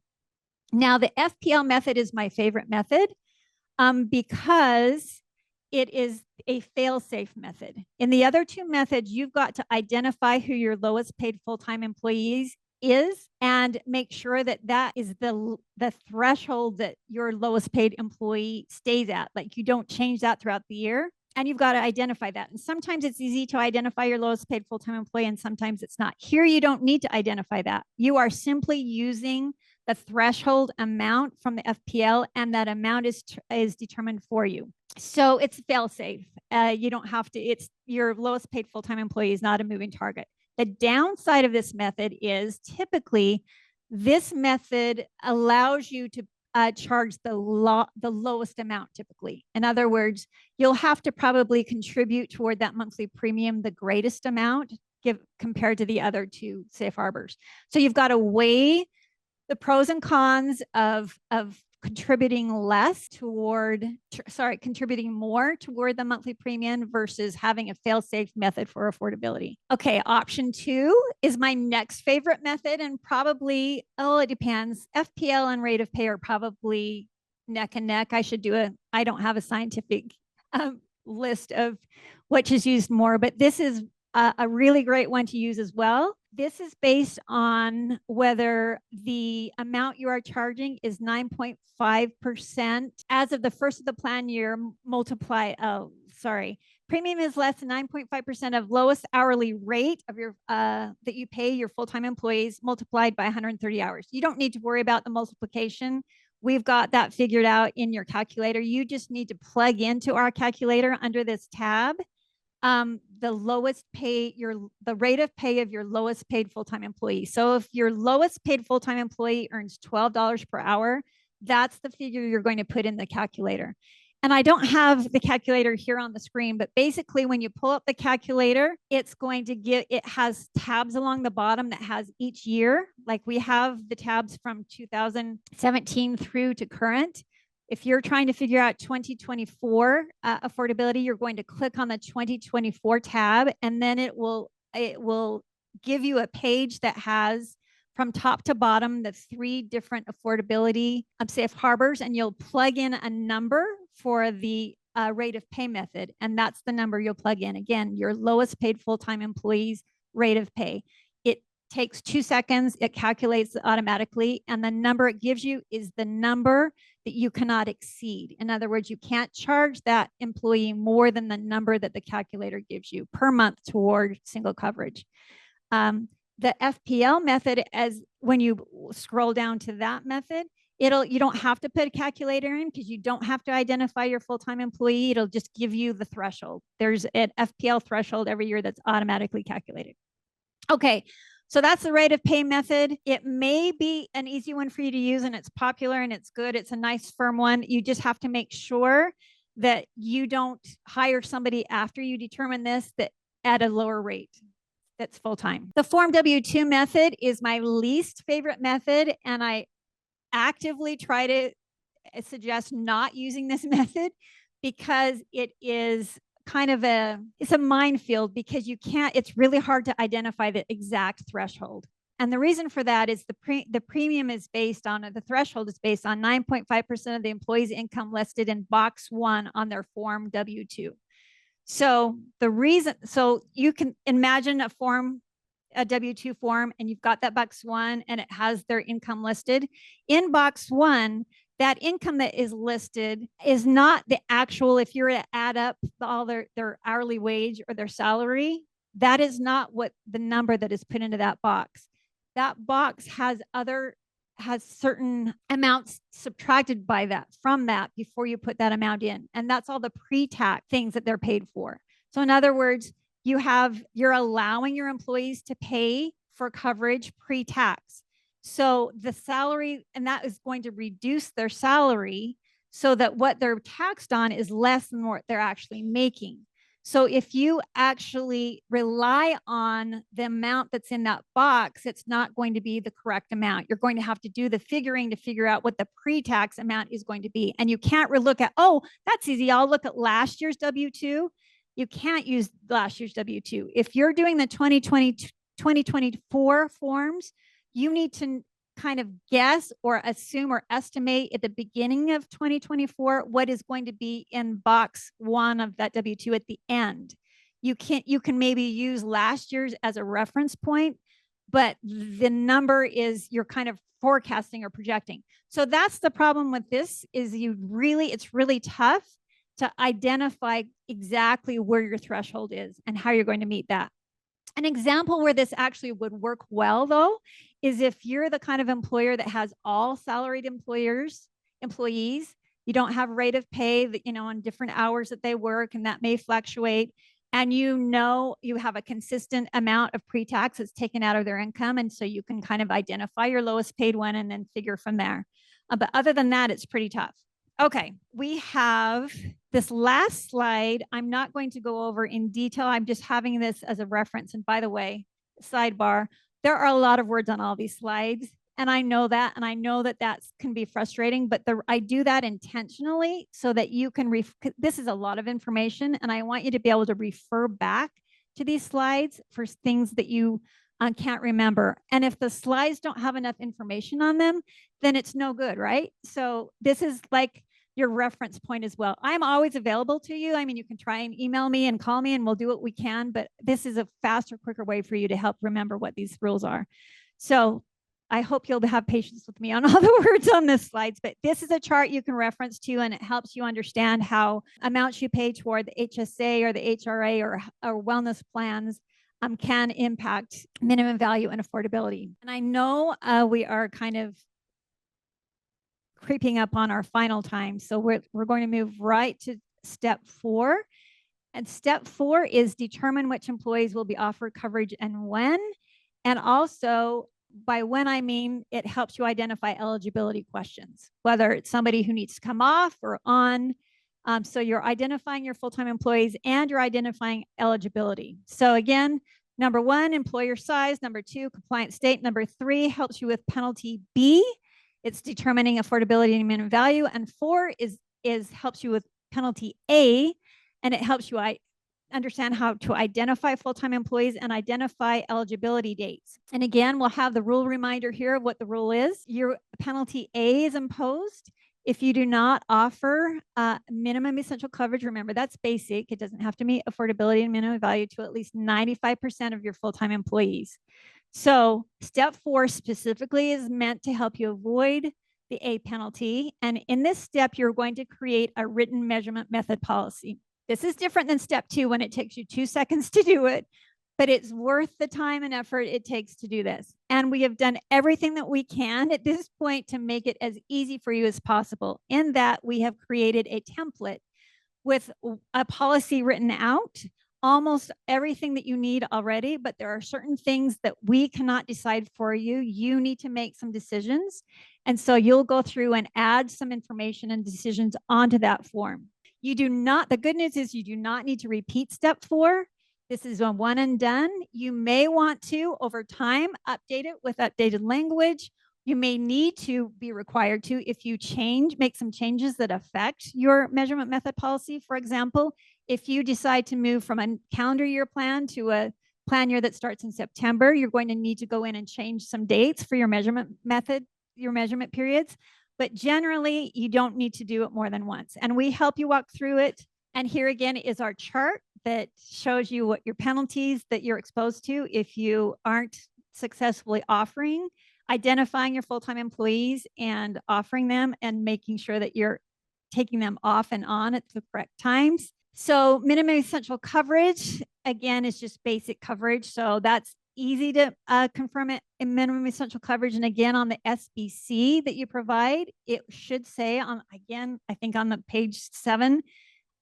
Now, the FPL method is my favorite method because it is a fail-safe method. In the other 2 methods, you've got to identify who your lowest paid full-time employees is and make sure that that is the threshold that your lowest paid employee stays at. Like, you don't change that throughout the year. And you've got to identify that. And sometimes it's easy to identify your lowest paid full-time employee, and sometimes it's not. Here, you don't need to identify that. You are simply using the threshold amount from the FPL, and that amount is determined for you. So it's fail-safe. You don't have to, it's your lowest paid full-time employee is not a moving target. The downside of this method is typically this method allows you to charge the lowest amount typically. In other words, you'll have to probably contribute toward that monthly premium the greatest amount compared to the other 2 safe harbors. So you've got to weigh the pros and cons of contributing contributing more toward the monthly premium versus having a fail-safe method for affordability. Okay, option 2 is my next favorite method, and probably, it depends. FPL and rate of pay are probably neck and neck. I don't have a scientific list of which is used more, but this is a really great one to use as well. This is based on whether the amount you are charging is 9.5% as of the first of the plan year premium is less than 9.5% of lowest hourly rate of your that you pay your full-time employees multiplied by 130 hours. You don't need to worry about the multiplication. We've got that figured out in your calculator. You just need to plug into our calculator under this tab the rate of pay of your lowest paid full-time employee. So if your lowest paid full-time employee earns $12 per hour, that's the figure you're going to put in the calculator. And I don't have the calculator here on the screen, but basically when you pull up the calculator, it has tabs along the bottom that has each year. Like we have the tabs from 2017 through to current. If you're trying to figure out 2024 affordability, you're going to click on the 2024 tab, and then it will give you a page that has from top to bottom the 3 different affordability safe harbors, and you'll plug in a number for the rate of pay method, and that's the number you'll plug in. Again, your lowest paid full-time employees rate of pay. It takes 2 seconds. It calculates it automatically, and the number it gives you is the number that you cannot exceed. In other words, you can't charge that employee more than the number that the calculator gives you per month toward single coverage. The FPL method, as when you scroll down to that method, you don't have to put a calculator in because you don't have to identify your full-time employee. It'll just give you the threshold. There's an FPL threshold every year that's automatically calculated. Okay, so that's the rate of pay method. It may be an easy one for you to use, and it's popular and it's good. It's a nice firm one. You just have to make sure that you don't hire somebody after you determine this that at a lower rate that's full-time. The Form W-2 method is my least favorite method, and I actively try to suggest not using this method because it is kind of it's a minefield, because it's really hard to identify the exact threshold. And the reason for that is the premium is based on, the threshold is based on 9.5% of the employee's income listed in box 1 on their Form W-2. So you can imagine a W-2 form, and you've got that box 1 and it has their income listed. In box 1, that income that is listed is not the actual, if you're to add up all their hourly wage or their salary, that is not what the number that is put into that box. That box has certain amounts subtracted from that before you put that amount in. And that's all the pre-tax things that they're paid for. So in other words, you're allowing your employees to pay for coverage pre-tax. So the salary, and that is going to reduce their salary so that what they're taxed on is less than what they're actually making. So if you actually rely on the amount that's in that box, it's not going to be the correct amount. You're going to have to do the figuring to figure out what the pre-tax amount is going to be. And you can't look at, oh, that's easy, I'll look at last year's W-2. You can't use last year's W-2. If you're doing the 2024 forms, you need to kind of guess or assume or estimate at the beginning of 2024 what is going to be in box 1 of that W-2 at the end. You can maybe use last year's as a reference point, but the number is you're kind of forecasting or projecting. So that's the problem with this, is it's really tough to identify exactly where your threshold is and how you're going to meet that. An example where this actually would work well, though, is if you're the kind of employer that has all salaried employees, you don't have rate of pay that, on different hours that they work, and that may fluctuate. And you have a consistent amount of pre-tax that's taken out of their income. And so you can kind of identify your lowest paid one and then figure from there. But other than that, it's pretty tough. Okay, we have this last slide. I'm not going to go over in detail. I'm just having this as a reference. And by the way, sidebar, there are a lot of words on all these slides. And I know that, that can be frustrating, but I do that intentionally so that you can, this is a lot of information, and I want you to be able to refer back to these slides for things that you can't remember. And if the slides don't have enough information on them, then it's no good, right? So this is like your reference point as well. I'm always available to you. I mean, you can try and email me and call me and we'll do what we can, but this is a faster, quicker way for you to help remember what these rules are. So I hope you'll have patience with me on all the words on this slides, but this is a chart you can reference to, and it helps you understand how amounts you pay toward the HSA or the HRA or wellness plans can impact minimum value and affordability. And I know we are kind of creeping up on our final time. So we're going to move right to step 4. And step 4 is determine which employees will be offered coverage and when. And also, by when I mean, it helps you identify eligibility questions, whether it's somebody who needs to come off or on. So you're identifying your full-time employees and you're identifying eligibility. So again, number 1, employer size. Number 2, compliant state. Number 3 helps you with penalty B. It's determining affordability and minimum value. And 4 is helps you with penalty A, and it helps you understand how to identify full-time employees and identify eligibility dates. And again, we'll have the rule reminder here of what the rule is. Your penalty A is imposed if you do not offer minimum essential coverage. Remember, that's basic. It doesn't have to meet affordability and minimum value to at least 95% of your full-time employees. So step 4 specifically is meant to help you avoid the A penalty. And in this step, you're going to create a written measurement method policy. This is different than step 2 when it takes you 2 seconds to do it, but it's worth the time and effort it takes to do this. And we have done everything that we can at this point to make it as easy for you as possible. In that, we have created a template with a policy written out, almost everything that you need already, but there are certain things that we cannot decide for you. You need to make some decisions. And so you'll go through and add some information and decisions onto that form. You do not, the good news is you do not need to repeat step 4. This is a one and done. You may want to, over time, update it with updated language. You may need to be required to if you make some changes that affect your measurement method policy. For example, if you decide to move from a calendar year plan to a plan year that starts in September, you're going to need to go in and change some dates for your measurement method, your measurement periods. But generally, you don't need to do it more than once. And we help you walk through it. And here again is our chart that shows you what your penalties that you're exposed to if you aren't successfully identifying your full-time employees and offering them and making sure that you're taking them off and on at the correct times. So minimum essential coverage, again, is just basic coverage. So that's easy to confirm it in minimum essential coverage. And again, on the SBC that you provide, it should say again, I think on the page 7,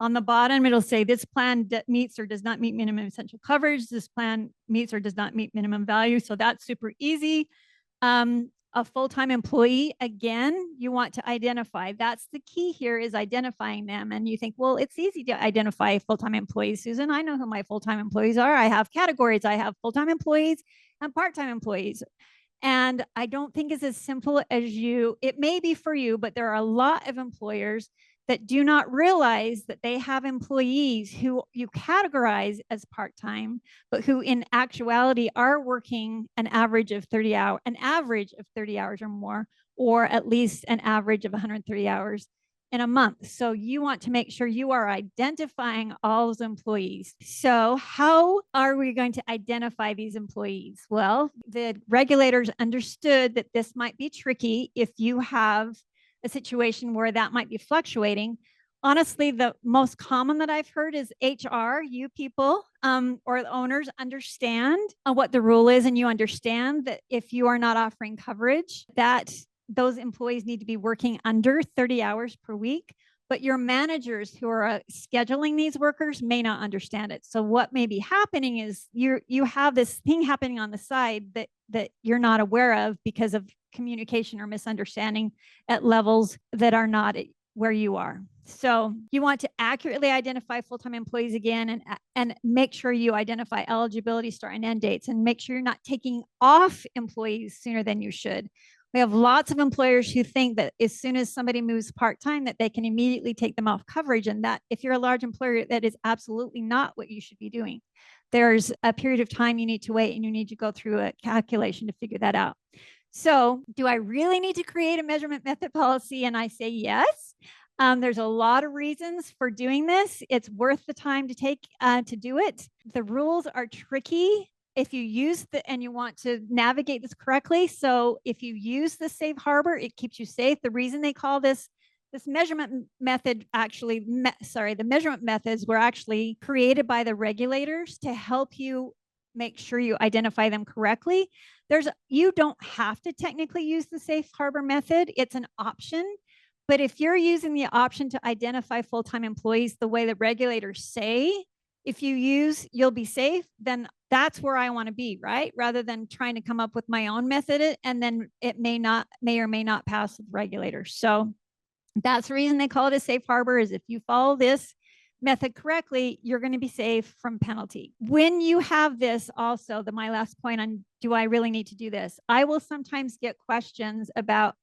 on the bottom, it'll say this plan meets or does not meet minimum essential coverage. This plan meets or does not meet minimum value. So that's super easy. A full-time employee, again, you want to identify. That's the key here, is identifying them. And you think, well, it's easy to identify full-time employees, Susan. I know who my full-time employees are. I have categories. I have full-time employees and part-time employees. And I don't think it's as simple as it may be for you, but there are a lot of employers that do not realize that they have employees who you categorize as part-time, but who in actuality are working an average of 30 hours or more, or at least an average of 130 hours in a month. So you want to make sure you are identifying all those employees. So how are we going to identify these employees? Well, the regulators understood that this might be tricky if you have a situation where that might be fluctuating. Honestly, the most common that I've heard is HR. You people or the owners understand what the rule is, and you understand that if you are not offering coverage, that those employees need to be working under 30 hours per week. But your managers who are scheduling these workers may not understand it. So what may be happening is you have this thing happening on the side that you're not aware of because of communication or misunderstanding at levels that are not where you are. So you want to accurately identify full-time employees again, and make sure you identify eligibility, start and end dates, and make sure you're not taking off employees sooner than you should. We have lots of employers who think that as soon as somebody moves part-time, that they can immediately take them off coverage. And that if you're a large employer, that is absolutely not what you should be doing. There's a period of time you need to wait, and you need to go through a calculation to figure that out. So do I really need to create a measurement method policy? And I say yes. There's a lot of reasons for doing this. It's worth the time to take to do it. The rules are tricky if you use and you want to navigate this correctly. So if you use the safe harbor, it keeps you safe. The reason they call this measurement method, the measurement methods were actually created by the regulators to help you make sure you identify them correctly. You don't have to technically use the safe harbor method. It's an option. But if you're using the option to identify full-time employees the way the regulators say, if you'll be safe, then that's where I want to be, right? Rather than trying to come up with my own method, and then it may or may not pass with regulators. So that's the reason they call it a safe harbor, is if you follow this method correctly, you're going to be safe from penalty. When you have this, also, my last point on, do I really need to do this? I will sometimes get questions about,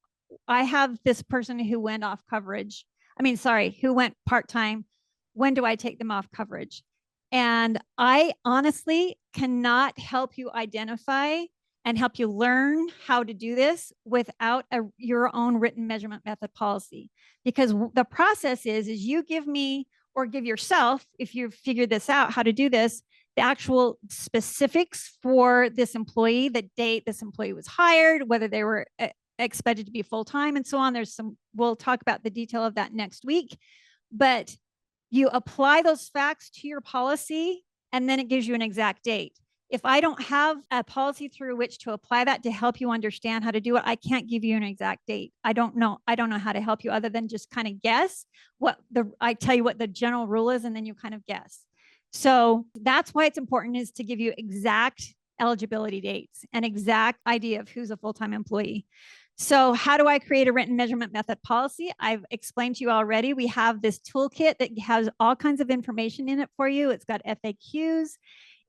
I have this person who went off coverage. I mean, sorry, who went part-time. When do I take them off coverage? And I honestly cannot help you identify and help you learn how to do this without your own written measurement method policy. Because the process is you give me or give yourself, if you've figured this out, how to do this, the actual specifics for this employee, the date this employee was hired, whether they were expected to be full-time and so on. We'll talk about the detail of that next week, but you apply those facts to your policy and then it gives you an exact date. If I don't have a policy through which to apply that to help you understand how to do it, I can't give you an exact date. I don't know how to help you other than just kind of guess I tell you what the general rule is, and then you kind of guess. So that's why it's important is to give you exact eligibility dates and exact idea of who's a full-time employee. So how do I create a written measurement method policy? I've explained to you already. We have this toolkit that has all kinds of information in it for you. It's got FAQs.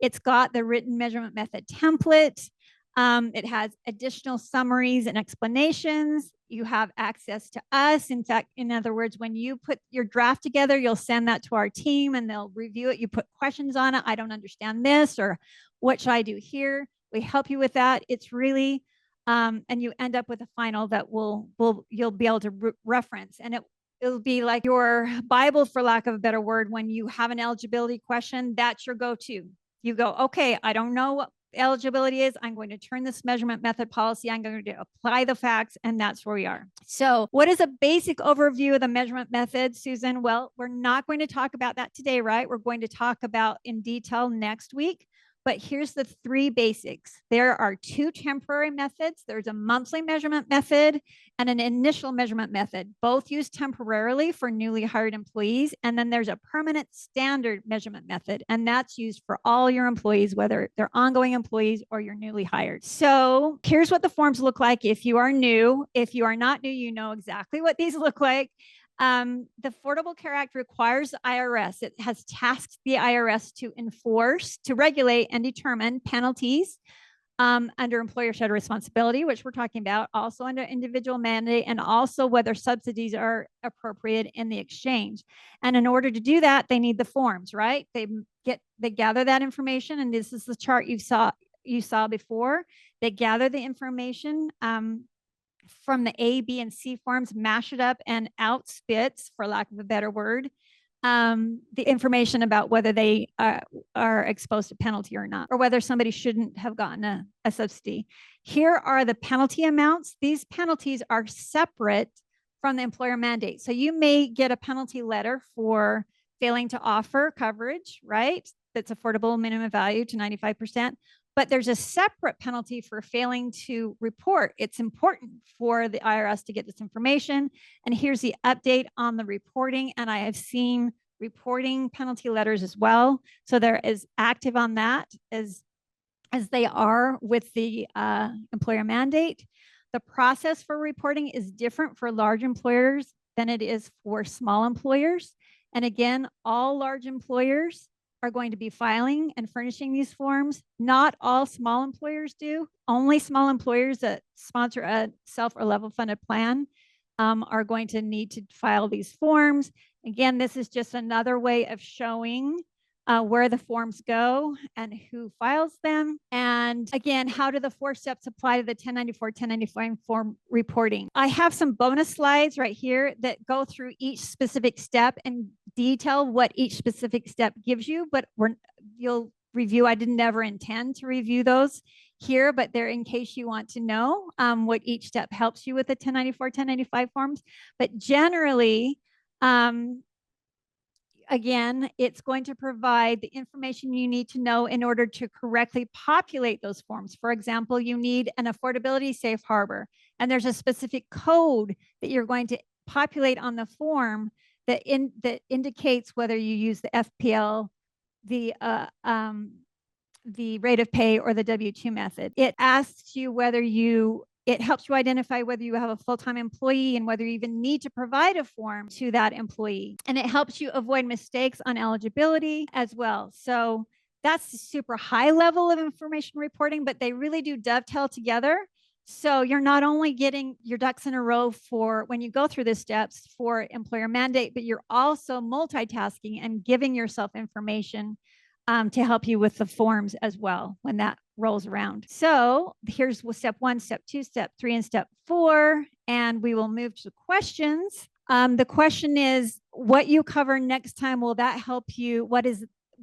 It's got the written measurement method template. It has additional summaries and explanations. You have access to us. In fact, in other words, when you put your draft together, you'll send that to our team and they'll review it. You put questions on it. I don't understand this, or what should I do here? We help you with that. It's really, and you end up with a final that you'll be able to reference, and it'll be like your Bible, for lack of a better word. When you have an eligibility question, that's your go-to. You go, okay, I don't know what eligibility is. I'm going to turn this measurement method policy. I'm going to apply the facts, and that's where we are. So what is a basic overview of the measurement method, Susan? Well, we're not going to talk about that today, right? We're going to talk about in detail next week. But here's the three basics. There are two temporary methods. There's a monthly measurement method and an initial measurement method, both used temporarily for newly hired employees. And then there's a permanent standard measurement method, and that's used for all your employees, whether they're ongoing employees or you're newly hired. So here's what the forms look like if you are new. If you are not new, you know exactly what these look like. The Affordable Care Act requires the IRS. It has tasked the IRS to enforce, to regulate, and determine penalties under employer shared responsibility, which we're talking about, also under individual mandate, and also whether subsidies are appropriate in the exchange. And in order to do that, they need the forms, right? They gather that information, and this is the chart you saw before. They gather the information from the A, B, and C forms, mash it up, and outspits, for lack of a better word, the information about whether they are exposed to penalty or not, or whether somebody shouldn't have gotten a subsidy. Here are the penalty amounts. These penalties are separate from the employer mandate. So you may get a penalty letter for failing to offer coverage, right? That's affordable minimum value to 95%. But there's a separate penalty for failing to report. It's important for the IRS to get this information. And here's the update on the reporting. And I have seen reporting penalty letters as well. So they're as active on that as they are with the employer mandate. The process for reporting is different for large employers than it is for small employers. And again, all large employers are going to be filing and furnishing these forms. Not all small employers do. Only small employers that sponsor a self or level funded plan are going to need to file these forms. Again, this is just another way of showing where the forms go and who files them. And again, how do the 4 steps apply to the 1094, 1095 form reporting? I have some bonus slides right here that go through each specific step and detail what each specific step gives you, but you'll review. I didn't ever intend to review those here, but they're in case you want to know what each step helps you with the 1094, 1095 forms. But generally, again, it's going to provide the information you need to know in order to correctly populate those forms. For example, you need an affordability safe harbor, and there's a specific code that you're going to populate on the form that indicates whether you use the FPL, the rate of pay, or the W-2 method. It asks you it helps you identify whether you have a full-time employee and whether you even need to provide a form to that employee. And it helps you avoid mistakes on eligibility as well. So that's a super high level of information reporting, but they really do dovetail together. So you're not only getting your ducks in a row for when you go through the steps for employer mandate, but you're also multitasking and giving yourself information to help you with the forms as well when that rolls around. So here's step 1, step 2, step 3, and step 4. And we will move to questions. The question is, what you cover next time, will that help you?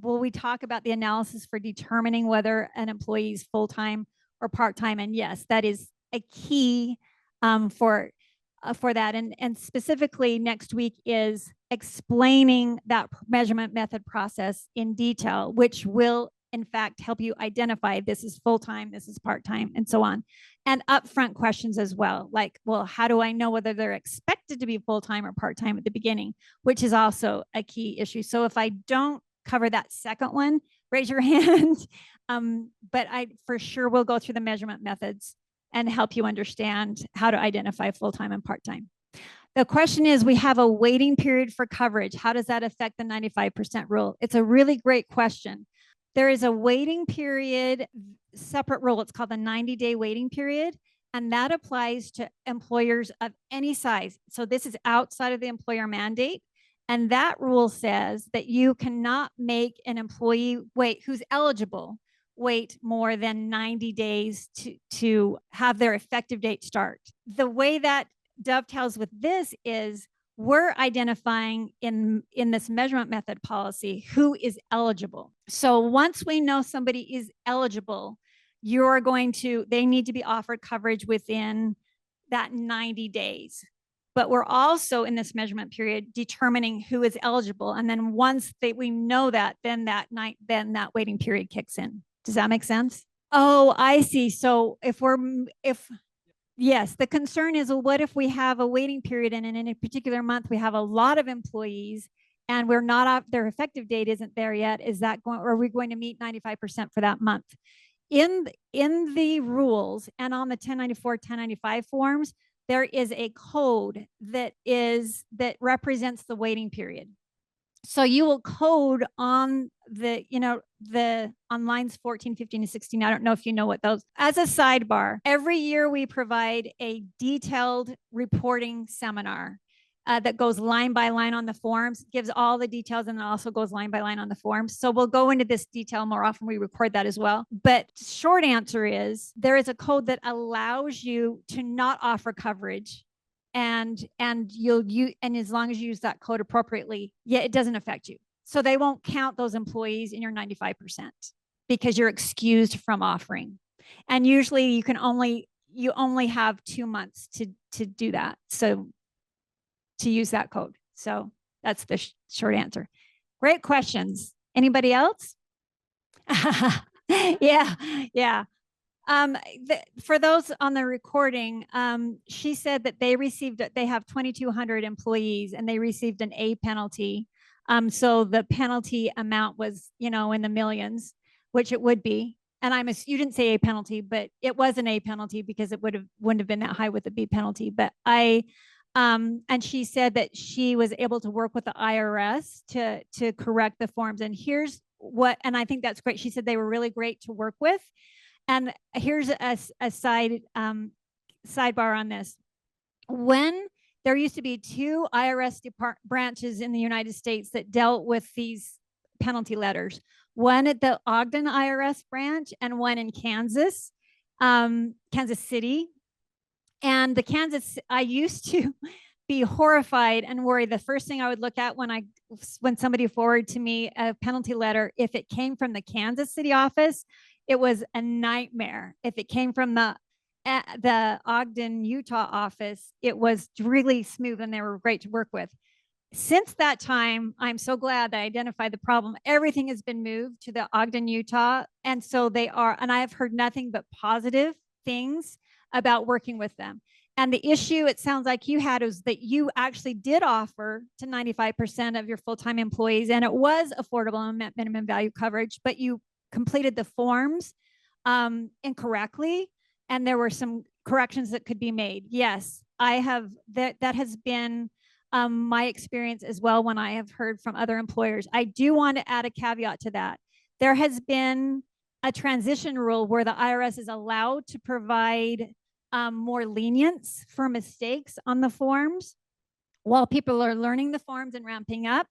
Will we talk about the analysis for determining whether an employee is full-time or part-time? And yes, that is a key for that. And specifically next week is explaining that measurement method process in detail, which will in fact help you identify this is full-time, this is part-time, and so on. And upfront questions as well, like, well, how do I know whether they're expected to be full-time or part-time at the beginning, which is also a key issue. So if I don't cover that second one, raise your hand. But I for sure will go through the measurement methods and help you understand how to identify full-time and part-time. The question is, we have a waiting period for coverage. How does that affect the 95% rule? It's a really great question. There is a waiting period, separate rule. It's called the 90-day waiting period. And that applies to employers of any size. So this is outside of the employer mandate. And that rule says that you cannot make an employee who's eligible wait more than 90 days to have their effective date start. The way that dovetails with this is we're identifying in this measurement method policy who is eligible. So once we know somebody is eligible, they need to be offered coverage within that 90 days. But we're also in this measurement period determining who is eligible. And then once we know that, then that waiting period kicks in. Does that make sense? Oh, I see. So yes, the concern is, well, what if we have a waiting period and in a particular month we have a lot of employees and we're not off, their effective date isn't there yet? Are we going to meet 95% for that month? In the rules and on the 1094, 1095 forms, there is a code that represents the waiting period. So you will code on on lines 14, 15, and 16. I don't know if you know what those. As a sidebar, every year we provide a detailed reporting seminar that goes line by line on the forms, gives all the details, and also goes line by line on the forms. So we'll go into this detail more often. We record that as well. But short answer is there is a code that allows you to not offer coverage, and as long as you use that code appropriately, it doesn't affect you. So they won't count those employees in your 95% because you're excused from offering. And usually you only have 2 months to do that. So to use that code. So that's the short answer. Great questions. Anybody else? Yeah. For those on the recording, she said that they have 2,200 employees and they received an A penalty. So the penalty amount was, in the millions, which it would be. And you didn't say A penalty, but it was an A penalty because it wouldn't have been that high with the B penalty. But and she said that she was able to work with the IRS to correct the forms. And and I think that's great. She said they were really great to work with. And here's a sidebar on this. When there used to be 2 IRS branches in the United States that dealt with these penalty letters, one at the Ogden IRS branch and one in Kansas City. And I used to be horrified and worried. The first thing I would look at when somebody forwarded to me a penalty letter, if it came from the Kansas City office, it was a nightmare. If it came from the Ogden, Utah office, it was really smooth and they were great to work with. Since that time, I'm so glad that I identified the problem. Everything has been moved to the Ogden, Utah. And so and I have heard nothing but positive things about working with them. And the issue, it sounds like you had, is that you actually did offer to 95% of your full-time employees, and it was affordable and minimum value coverage, but you completed the forms incorrectly, and there were some corrections that could be made. Yes, I have. That has been my experience as well when I have heard from other employers. I do want to add a caveat to that. There has been a transition rule where the IRS is allowed to provide more lenience for mistakes on the forms while people are learning the forms and ramping up.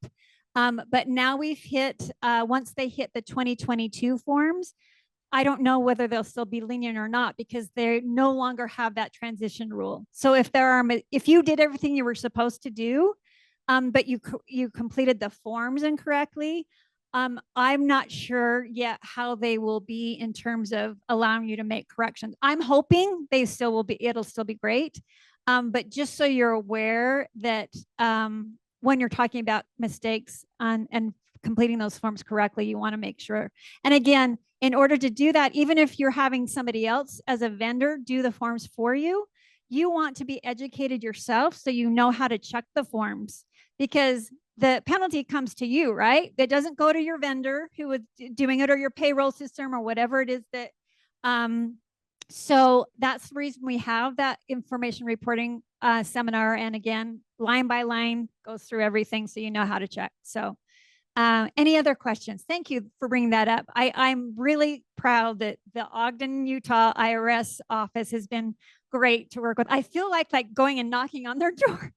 But now we've hit, once they hit the 2022 forms, I don't know whether they'll still be lenient or not because they no longer have that transition rule. So if you did everything you were supposed to do, but you completed the forms incorrectly, I'm not sure yet how they will be in terms of allowing you to make corrections. I'm hoping it'll still be great. But just so you're aware that when you're talking about mistakes and completing those forms correctly, you want to make sure. And again, in order to do that, even if you're having somebody else as a vendor do the forms for you, you want to be educated yourself so you know how to check the forms, because the penalty comes to you, right? It doesn't go to your vendor who was doing it or your payroll system or whatever it is that. So that's the reason we have that information reporting seminar. And again, line by line goes through everything so you know how to check. So any other questions? Thank you for bringing that up. I'm really proud that the Ogden, Utah IRS office has been great to work with. I feel like going and knocking on their door.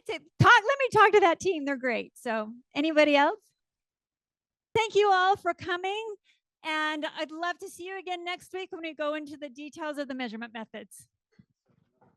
Let me talk to that team. They're great. So anybody else? Thank you all for coming. And I'd love to see you again next week when we go into the details of the measurement methods.